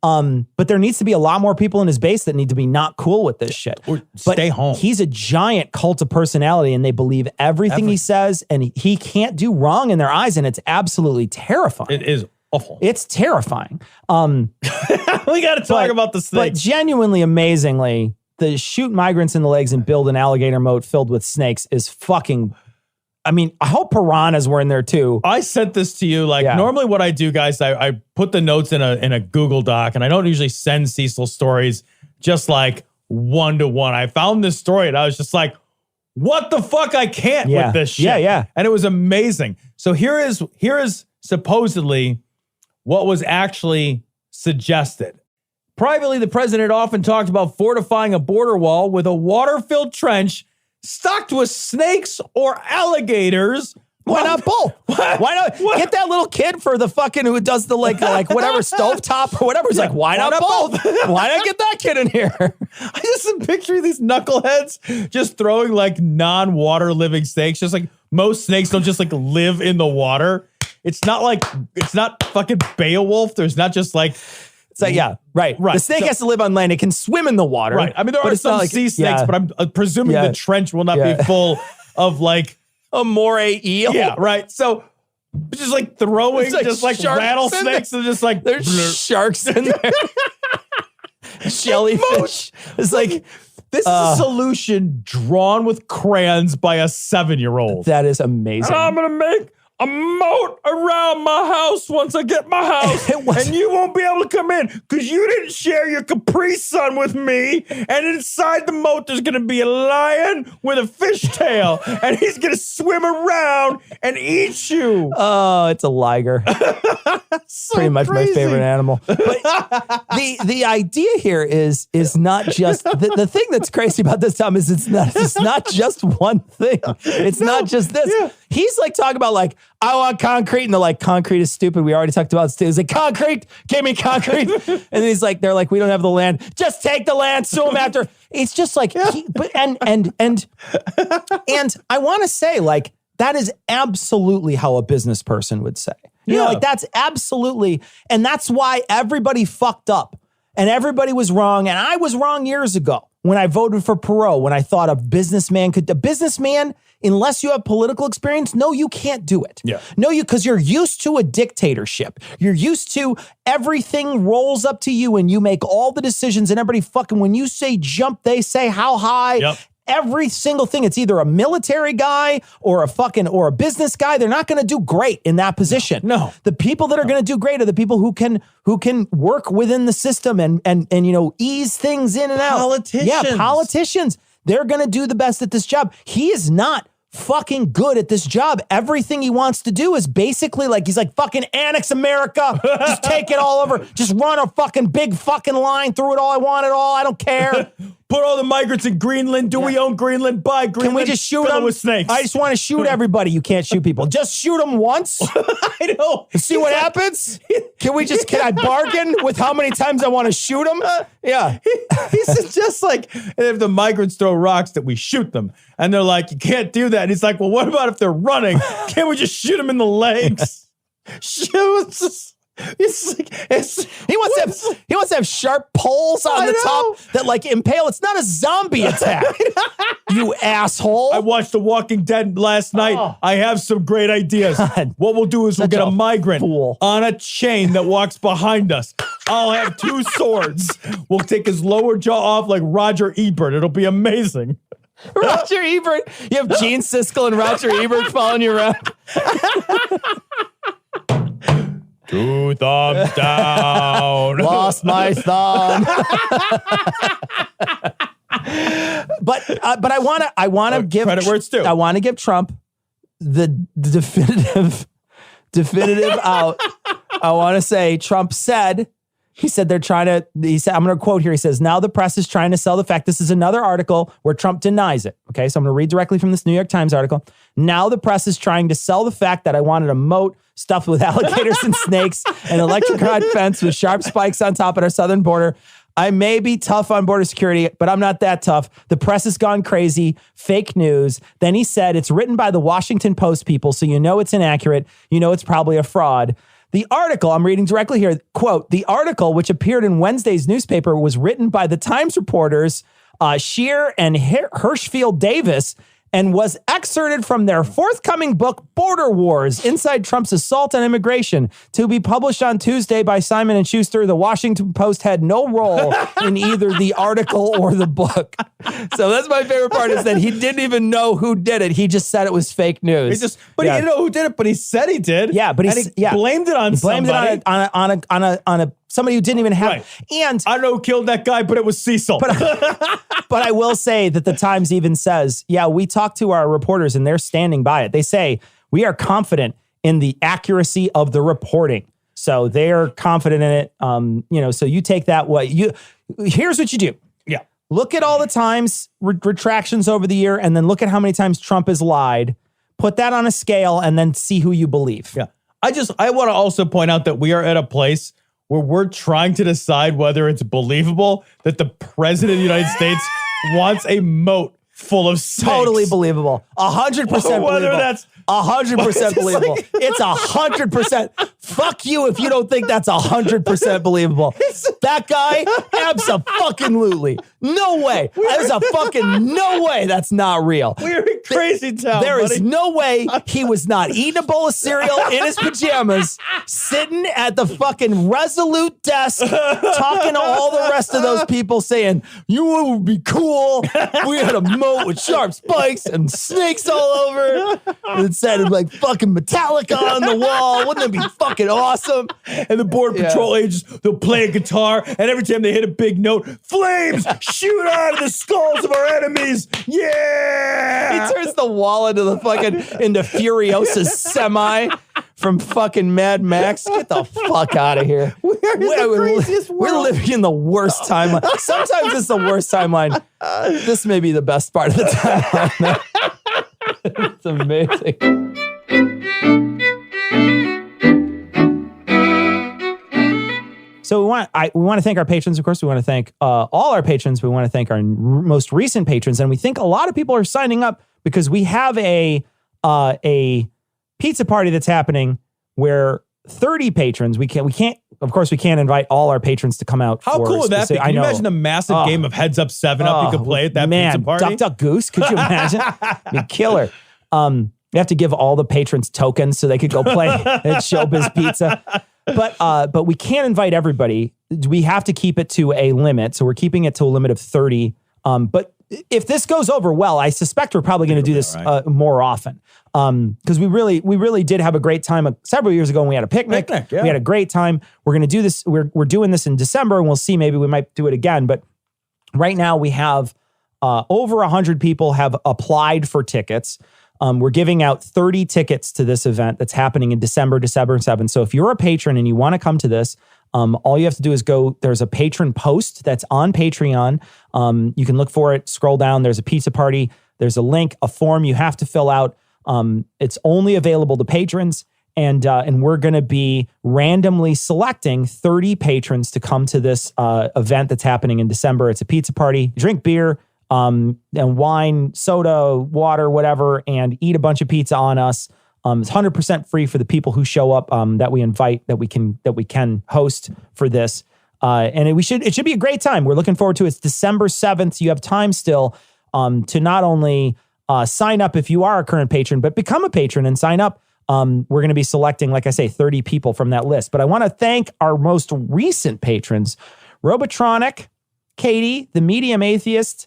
But there needs to be a lot more people in his base that need to be not cool with this shit. Or stay home. He's a giant cult of personality and they believe everything he says and he can't do wrong in their eyes. And it's absolutely terrifying. It is awful. It's terrifying. We got to talk about the snakes. But genuinely, amazingly, the shoot migrants in the legs and build an alligator moat filled with snakes is fucking... I mean, I hope piranhas were in there too. I sent this to you. Normally what I do, guys, I put the notes in a Google Doc, and I don't usually send Cecil stories just like one-to-one. I found this story and I was just like, what the fuck? I can't with this shit. Yeah. And it was amazing. So here is supposedly what was actually suggested. Privately, the president often talked about fortifying a border wall with a water-filled trench stocked with snakes or alligators. Why not both? Why not get that little kid for the fucking who does the like whatever stovetop or whatever? He's like, why not both? Why not get that kid in here? I just am picturing these knuckleheads just throwing like non-water living snakes. Just like most snakes don't just like live in the water. It's not fucking Beowulf. There's not just like. So right. The snake has to live on land. It can swim in the water. Right. I mean, there are some sea snakes, but I'm presuming the trench will not be full of like a moray eel. Yeah, right. So just like throwing just like rattlesnakes and just like there's sharks in there. Jellyfish. It's like this is a solution drawn with crayons by a 7-year-old. That is amazing. I'm gonna make a moat around my house once I get my house, and you won't be able to come in because you didn't share your Capri Sun with me. And inside the moat, there's going to be a lion with a fishtail, and he's going to swim around and eat you. Oh, it's a liger. Pretty much my favorite animal. But the idea here is not just the thing that's crazy about this, Tom, is it's not just one thing. It's not just this. Yeah. He's like talking about like, I want concrete. And they're like, concrete is stupid. We already talked about it. He's like, concrete, give me concrete. And then he's like, they're like, we don't have the land. Just take the land, sue him after. It's just like, and I want to say like, that is absolutely how a business person would say. You know, like that's absolutely, and that's why everybody fucked up and everybody was wrong. And I was wrong years ago when I voted for Perot, when I thought a businessman unless you have political experience, no, you can't do it. Yeah. No, because you're used to a dictatorship. You're used to everything rolls up to you and you make all the decisions and everybody fucking, when you say jump, they say how high. Yep. Every single thing. It's either a military guy or a business guy. They're not going to do great in that position. No. The people that are going to do great are the people who can work within the system and ease things in and out. Politicians. Yeah, politicians. They're going to do the best at this job. He is not fucking good at this job. Everything he wants to do is basically he's like, fucking annex America. Just take it all over. Just run a fucking big fucking line through it all. I want it all. I don't care. Put all the migrants in Greenland. Do we own Greenland? Buy Greenland. Can we just shoot Fill it them with snakes? I just want to shoot everybody. You can't shoot people. Just shoot them once. I know. See what happens? Can I bargain with how many times I want to shoot them? Yeah. He suggests if the migrants throw rocks that we shoot them. And they're like, you can't do that. And he's like, well, what about if they're running? Can't we just shoot them in the legs? He wants to have sharp poles on the top that impale. It's not a zombie attack. You asshole. I watched The Walking Dead last night. I have some great ideas. God. What we'll do is we'll get a migrant fool. on a chain that walks behind us. I'll have 2 swords. We'll take his lower jaw off like Roger Ebert. It'll be amazing. Roger Ebert. You have Gene Siskel and Roger Ebert following you around. 2 thumbs down. Lost my thumb. But I want to give credit where it's due. I want to give Trump the definitive out. I want to say Trump said, I'm going to quote here. He says, now the press is trying to sell the fact. This is another article where Trump denies it. Okay. So I'm going to read directly from this New York Times article. Now the press is trying to sell the fact that I wanted a moat stuffed with alligators and snakes and electrified fence with sharp spikes on top at our southern border. I may be tough on border security, but I'm not that tough. The press has gone crazy. Fake news. Then he said, it's written by the Washington Post people, so you know it's inaccurate. You know it's probably a fraud. The article, I'm reading directly here, quote, the article, which appeared in Wednesday's newspaper, was written by the Times reporters Scheer and Hirschfield Davis and was excerpted from their forthcoming book, Border Wars, Inside Trump's Assault on Immigration, to be published on Tuesday by Simon & Schuster. The Washington Post had no role in either the article or the book. So that's my favorite part, is that he didn't even know who did it. He just said it was fake news. He didn't know who did it, but he said he did. Yeah, but he blamed it on somebody. Blamed it on a somebody who didn't even have. Right. And I don't know who killed that guy, but it was Cecil. But I will say that the Times even says, yeah, we talked to our reporters and they're standing by it. They say, we are confident in the accuracy of the reporting. So they're confident in it. So you take that here's what you do. Yeah. Look at all the Times retractions over the year and then look at how many times Trump has lied. Put that on a scale and then see who you believe. Yeah. I want to also point out that we are at a place where we're trying to decide whether it's believable that the president of the United States wants a moat full of snakes. Totally believable. 100% believable. Whether that's 100% believable. It's 100%. Fuck you if you don't think that's 100% believable. That guy, abso-fucking-lutely. No way. There's a fucking no way that's not real. We're in crazy town. There is no way he was not eating a bowl of cereal in his pajamas, sitting at the fucking Resolute desk, talking to all the rest of those people saying, you would be cool. We had a moat with sharp spikes and snakes all over. And it said like fucking Metallica on the wall. Wouldn't that be fucking awesome? And the Border Patrol agents, they'll play a guitar, and every time they hit a big note, flames shoot out of the skulls of our enemies. Yeah! He turns the wall into Furiosa's semi from fucking Mad Max. Get the fuck out of here. We're living in the worst timeline. Sometimes it's the worst timeline. This may be the best part of the timeline. It's amazing. So we want to thank our patrons. Of course, we want to thank all our patrons. We want to thank our most recent patrons, and we think a lot of people are signing up because we have a pizza party that's happening where 30 patrons. We can't. Of course, we can't invite all our patrons to come out. How cool would that be? Can you imagine a massive game of Heads Up 7 Up you could play at that pizza party? Duck Duck Goose. Could you imagine? Be killer. We have to give all the patrons tokens so they could go play at Showbiz Pizza. But we can't invite everybody. We have to keep it to a limit. So we're keeping it to a limit of 30. But if this goes over well, I suspect we're probably going to do this more often. Because we really did have a great time several years ago when we had a picnic. Yeah. We had a great time. We're going to do this. We're doing this in December, and we'll see. Maybe we might do it again. But right now we have over 100 people have applied for tickets. We're giving out 30 tickets to this event that's happening in December 7th. So if you're a patron and you want to come to this, all you have to do is go, there's a patron post that's on Patreon. You can look for it, scroll down. There's a pizza party. There's a link, a form you have to fill out. It's only available to patrons. And we're going to be randomly selecting 30 patrons to come to this event that's happening in December. It's a pizza party. Drink beer, and wine, soda, water, whatever, and eat a bunch of pizza on us. It's 100% free for the people who show up that we invite, that we can host for this. And it should be a great time. We're looking forward to it. It's December 7th. You have time still to not only sign up if you are a current patron, but become a patron and sign up. We're going to be selecting, like I say, 30 people from that list. But I want to thank our most recent patrons: Robotronic, Katie, the Medium Atheist,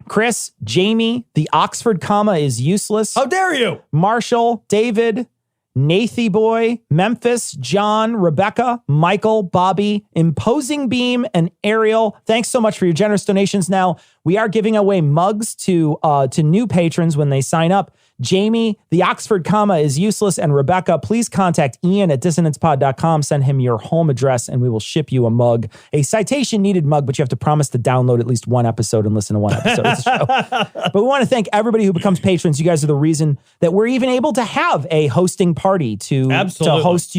Chris, Jamie, the Oxford comma is useless. How dare you? Marshall, David, Nathy Boy, Memphis, John, Rebecca, Michael, Bobby, Imposing Beam, and Ariel. Thanks so much for your generous donations. Now, we are giving away mugs to new patrons when they sign up. Jamie, the Oxford comma is useless, and Rebecca, please contact Ian at dissonancepod.com. Send him your home address, and we will ship you a mug. A citation-needed mug, but you have to promise to download at least one episode and listen to one episode of the show. But we want to thank everybody who becomes patrons. You guys are the reason that we're even able to have a hosting party to host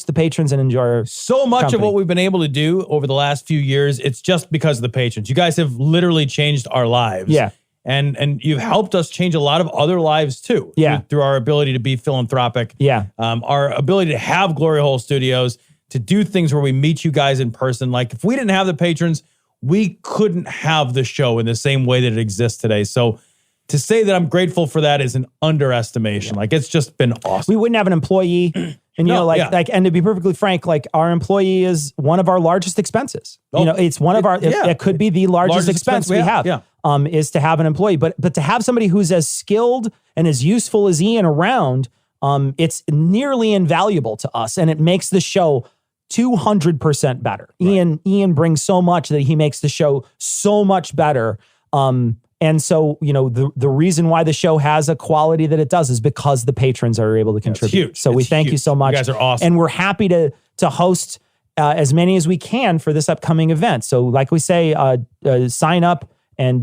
the patrons and enjoy so much company. of what we've been able to do over the last few years. It's just because of the patrons. You guys have literally changed our lives. Yeah. And you've helped us change a lot of other lives too. Yeah. Through our ability to be philanthropic. Yeah. Our ability to have Glory Hole Studios, to do things where we meet you guys in person. Like, if we didn't have the patrons, we couldn't have the show in the same way that it exists today. So to say that I'm grateful for that is an underestimation. Like, it's just been awesome. We wouldn't have an employee. And, and to be perfectly frank, like, our employee is one of our largest expenses. It's one of our, it could be the largest expense we have. Yeah. Is to have an employee, but to have somebody who's as skilled and as useful as Ian around, it's nearly invaluable to us, and it makes the show 200% better. Right. Ian brings so much that he makes the show so much better. And so, the reason why the show has a quality that it does is because the patrons are able to contribute. It's huge. So we thank you so much. You guys are awesome. And we're happy to host as many as we can for this upcoming event. So like we say, sign up. And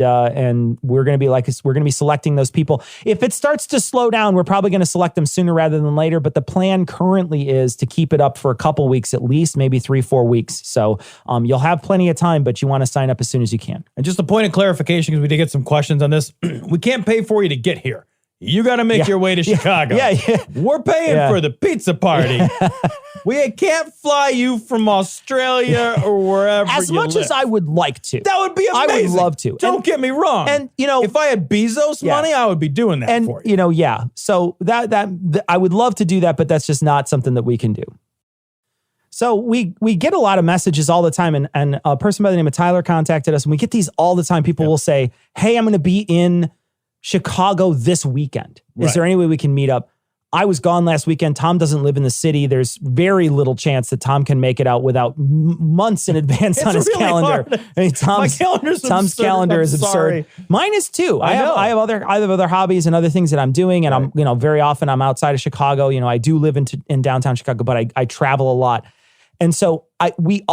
we're going to be selecting those people. If it starts to slow down, we're probably going to select them sooner rather than later. But the plan currently is to keep it up for a couple weeks, at least maybe 3-4 weeks. So you'll have plenty of time, but you want to sign up as soon as you can. And just a point of clarification, because we did get some questions on this. We can't pay for you to get here. You got to make your way to Chicago. Yeah. We're paying for the pizza party. We can't fly you from Australia or wherever as you much live. As I would like to. That would be amazing. I would love to. Don't get me wrong. And if I had Bezos money, I would be doing that for you. So that I would love to do that, but that's just not something that we can do. So we get a lot of messages all the time, and a person by the name of Tyler contacted us, and we get these all the time. People will say, "Hey, I'm going to be in Chicago this weekend. Is there any way we can meet up?" I was gone last weekend. Tom doesn't live in the city. There's very little chance that Tom can make it out without months in advance on his really calendar. Hard. I mean, Tom's calendar is absurd. Mine is too. I have other hobbies and other things that I'm doing, and I'm very often I'm outside of Chicago. I do live in downtown Chicago, but I travel a lot. And so we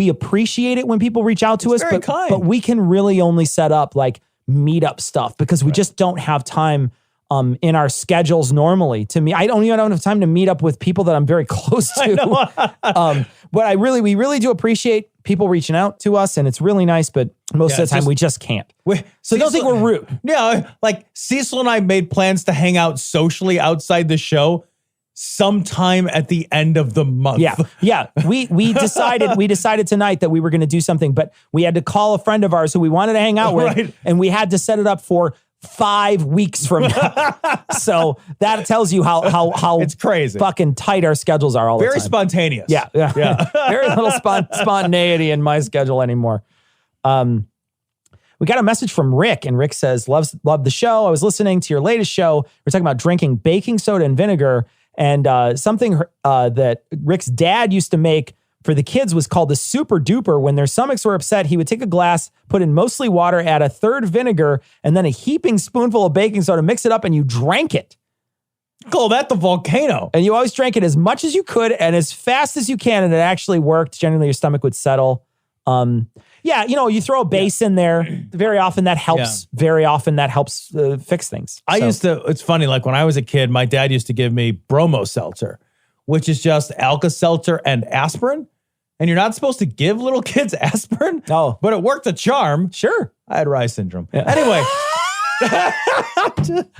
appreciate it when people reach out to us, but we can really only set up like meetup stuff because we just don't have time in our schedules normally. To me, I don't have time to meet up with people that I'm very close to. But we really do appreciate people reaching out to us, and it's really nice, but most of the time we just can't. So don't think we're rude. Yeah, like Cecil and I made plans to hang out socially outside the show sometime at the end of the month. Yeah. We decided tonight that we were going to do something, but we had to call a friend of ours who we wanted to hang out with, and we had to set it up for 5 weeks from now. So that tells you how it's crazy, fucking tight our schedules are all the time. Very spontaneous. Yeah. Very little spontaneity in my schedule anymore. We got a message from Rick, and Rick says, love the show. I was listening to your latest show. We're talking about drinking baking soda and vinegar, and something that Rick's dad used to make for the kids was called the super duper. When their stomachs were upset, he would take a glass, put in mostly water, add a third vinegar, and then a heaping spoonful of baking soda, mix it up, and you drank it. Call that the volcano. And you always drank it as much as you could and as fast as you can, and it actually worked. Generally, your stomach would settle. Yeah, you throw a base in there. Very often that helps. Yeah. Very often that helps fix things. It's funny, like when I was a kid, my dad used to give me bromo seltzer, which is just Alka-Seltzer and aspirin. And you're not supposed to give little kids aspirin. Oh. But it worked a charm. Sure. I had Rye syndrome. Yeah. Anyway.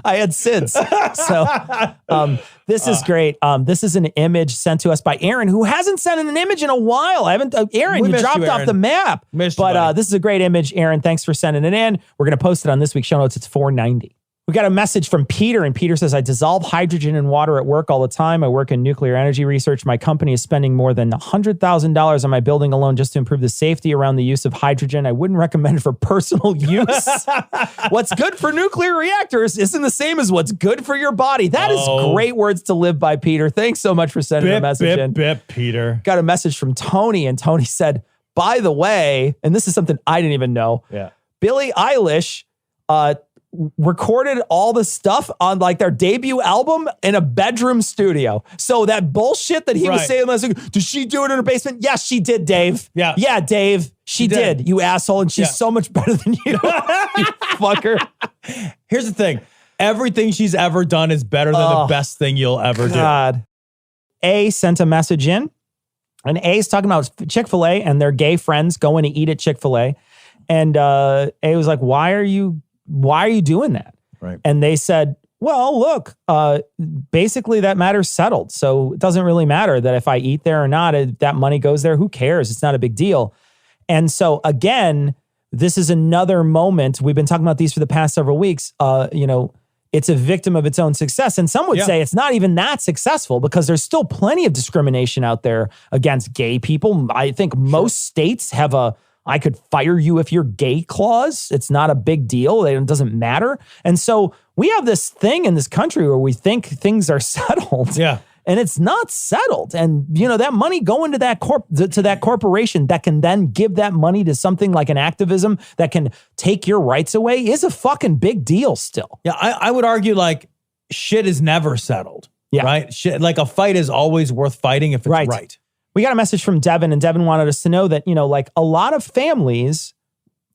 I had SIDS. So this is great. This is an image sent to us by Aaron, who hasn't sent an image in a while. Aaron, you dropped off the map. This is a great image, Aaron. Thanks for sending it in. We're going to post it on this week's show notes. It's $4.90. We got a message from Peter, and Peter says, I dissolve hydrogen in water at work all the time. I work in nuclear energy research. My company is spending more than $100,000 on my building alone just to improve the safety around the use of hydrogen. I wouldn't recommend it for personal use. What's good for nuclear reactors isn't the same as what's good for your body. That is great words to live by, Peter. Thanks so much for sending a message in. Peter. Got a message from Tony, and Tony said, by the way, and this is something I didn't even know. Yeah. Billie Eilish, recorded all the stuff on like their debut album in a bedroom studio. So that bullshit that he was saying last week, did she do it in her basement? Yes, she did, Dave. Yeah. Yeah, Dave. She did, you asshole. And she's so much better than you. You fucker. Here's the thing. Everything she's ever done is better than the best thing you'll ever do. A sent a message in, and A is talking about Chick-fil-A and their gay friends going to eat at Chick-fil-A. And A was like, why are you doing that? Right. And they said, well, look, basically that matter's settled. So it doesn't really matter that if I eat there or not, that money goes there. Who cares? It's not a big deal. And so again, this is another moment. We've been talking about these for the past several weeks. It's a victim of its own success. And some would say it's not even that successful because there's still plenty of discrimination out there against gay people. I think most states have I could fire you if you're gay clause. It's not a big deal. It doesn't matter. And so we have this thing in this country where we think things are settled. Yeah. And it's not settled. And, that money going to that corporation that can then give that money to something like an activism that can take your rights away is a fucking big deal still. Yeah, I would argue like shit is never settled. Yeah. Right? Shit, like a fight is always worth fighting if it's right. We got a message from Devin, and Devin wanted us to know that, like a lot of families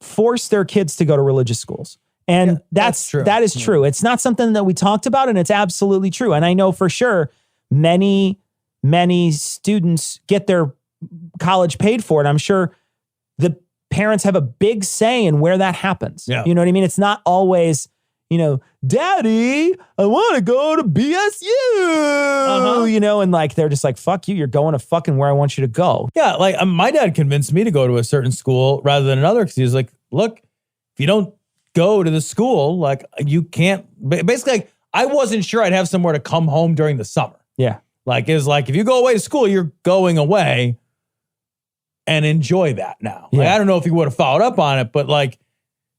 force their kids to go to religious schools. And that's true. That is true. It's not something that we talked about, and it's absolutely true. And I know for sure many, many students get their college paid for, and I'm sure the parents have a big say in where that happens. Yeah. You know what I mean? It's not always, Daddy, I want to go to BSU, and like, they're just like, fuck you. You're going to fucking where I want you to go. Yeah. Like my dad convinced me to go to a certain school rather than another. Cause he was like, look, if you don't go to the school, like you can't basically, like, I wasn't sure I'd have somewhere to come home during the summer. Yeah. Like, it's like, if you go away to school, you're going away and enjoy that now. Yeah. Like, I don't know if he would have followed up on it, but like,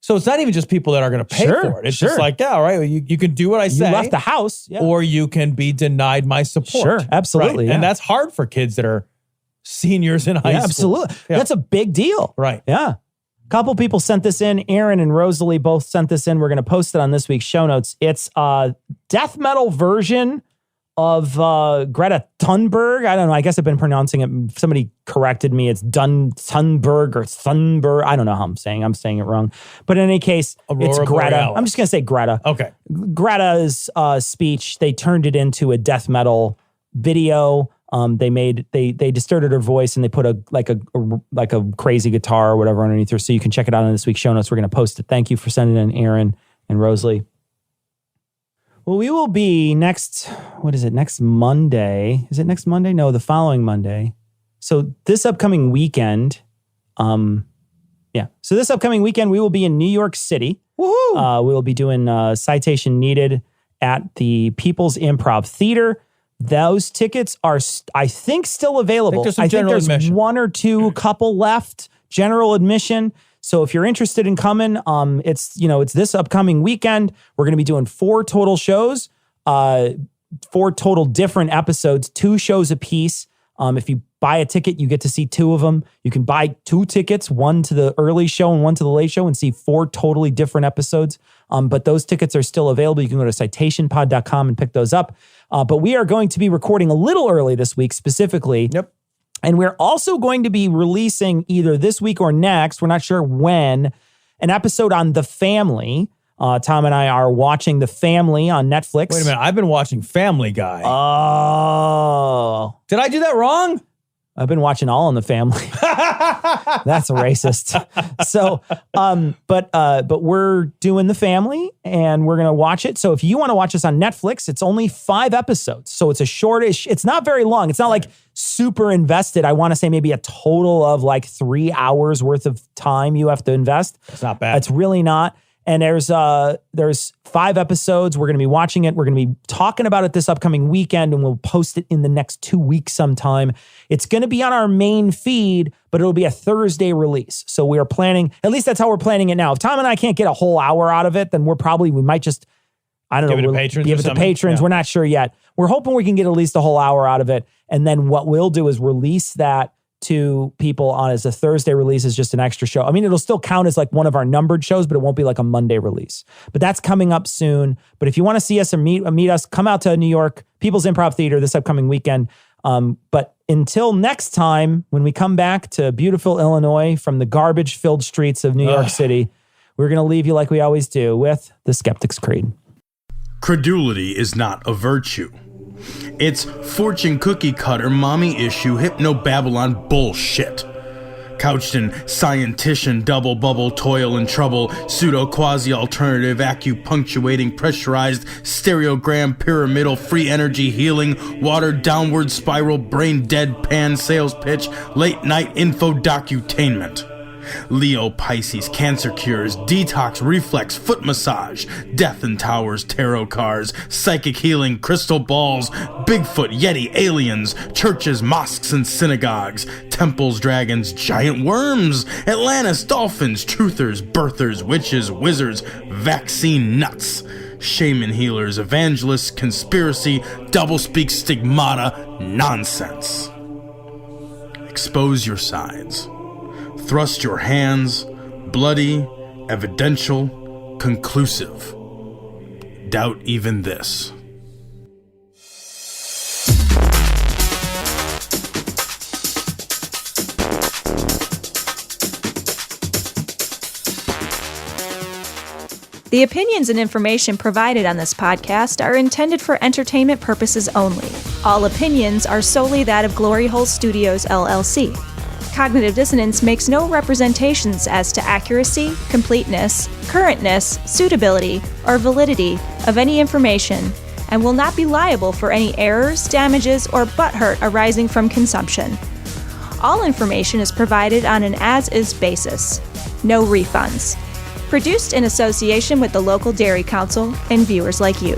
so it's not even just people that are going to pay for it. It's just like, all right, well, you can do what I say. You left the house. Yeah. Or you can be denied my support. Sure, absolutely. Right? Yeah. And that's hard for kids that are seniors in high school. Absolutely. Yeah. That's a big deal. Right. Yeah. A couple people sent this in. Aaron and Rosalie both sent this in. We're going to post it on this week's show notes. It's a death metal version of Greta Thunberg. I don't know. I guess I've been pronouncing it. Somebody corrected me. It's Thunberg or Thunberg. I don't know how I'm saying. I'm saying it wrong. But in any case, it's Greta. Borealis. I'm just going to say Greta. Okay. Greta's speech, they turned it into a death metal video. They distorted her voice and they put a crazy guitar or whatever underneath her. So you can check it out in this week's show notes. We're going to post it. Thank you for sending in Aaron and Rosalie. Well, we will be next Monday. Is it next Monday? No, the following Monday. So this upcoming weekend, So this upcoming weekend, we will be in New York City Woohoo! We'll be doing Citation Needed at the People's Improv Theater. Those tickets are, I think, still available. I think there's admission. one or two couple left, general admission. So if you're interested in coming, it's this upcoming weekend. We're going to be doing 4 total shows, 4 total different episodes, 2 shows a piece. If you buy a ticket, you get to see 2 of them. You can buy 2 tickets, one to the early show and one to the late show, and see 4 totally different episodes. But those tickets are still available. You can go to citationpod.com and pick those up. But we are going to be recording a little early this week specifically. Yep. And we're also going to be releasing either this week or next, we're not sure when, an episode on The Family. Tom and I are watching The Family on Netflix. Wait a minute. I've been watching Family Guy. Oh. Did I do that wrong? I've been watching All in the Family. That's racist. So, but we're doing The Family and we're going to watch it. So if you want to watch us on Netflix, it's only 5 episodes. So it's a shortish, it's not very long. It's not like super invested. I want to say maybe a total of like 3 hours worth of time you have to invest. It's not bad. It's really not. And there's 5 episodes. We're going to be watching it. We're going to be talking about it this upcoming weekend, and we'll post it in the next 2 weeks sometime. It's going to be on our main feed, but it'll be a Thursday release. So we are planning, at least that's how we're planning it now. If Tom and I can't get a whole hour out of it, then we might just, I don't know. Give it to patrons. Give it to patrons. Yeah. We're not sure yet. We're hoping we can get at least a whole hour out of it. And then what we'll do is release that to people on as a Thursday release is just an extra show. I mean, it'll still count as like one of our numbered shows, but it won't be like a Monday release. But that's coming up soon. But if you want to see us or meet us, come out to New York, People's Improv Theater this upcoming weekend. But until next time, when we come back to beautiful Illinois from the garbage-filled streets of New York City, we're going to leave you like we always do with the Skeptic's Creed. Credulity is not a virtue. It's fortune cookie cutter, mommy issue, hypno Babylon bullshit. Couched in scientician, double bubble, toil and trouble, pseudo quasi alternative, acupunctuating, pressurized, stereogram, pyramidal, free energy healing, watered downward spiral, brain deadpan sales pitch, late night info docutainment. Leo, Pisces, cancer cures, detox, reflex, foot massage, death and towers, tarot cards, psychic healing, crystal balls, Bigfoot, Yeti, aliens, churches, mosques and synagogues, temples, dragons, giant worms, Atlantis, dolphins, truthers, birthers, witches, wizards, vaccine nuts, shaman healers, evangelists, conspiracy, doublespeak, stigmata, nonsense. Expose your sides. Thrust your hands, bloody, evidential, conclusive. Doubt even this. The opinions and information provided on this podcast are intended for entertainment purposes only. All opinions are solely that of Glory Hole Studios, LLC. Cognitive Dissonance makes no representations as to accuracy, completeness, currentness, suitability, or validity of any information, and will not be liable for any errors, damages, or butthurt arising from consumption. All information is provided on an as-is basis. No refunds. Produced in association with the local Dairy Council and viewers like you.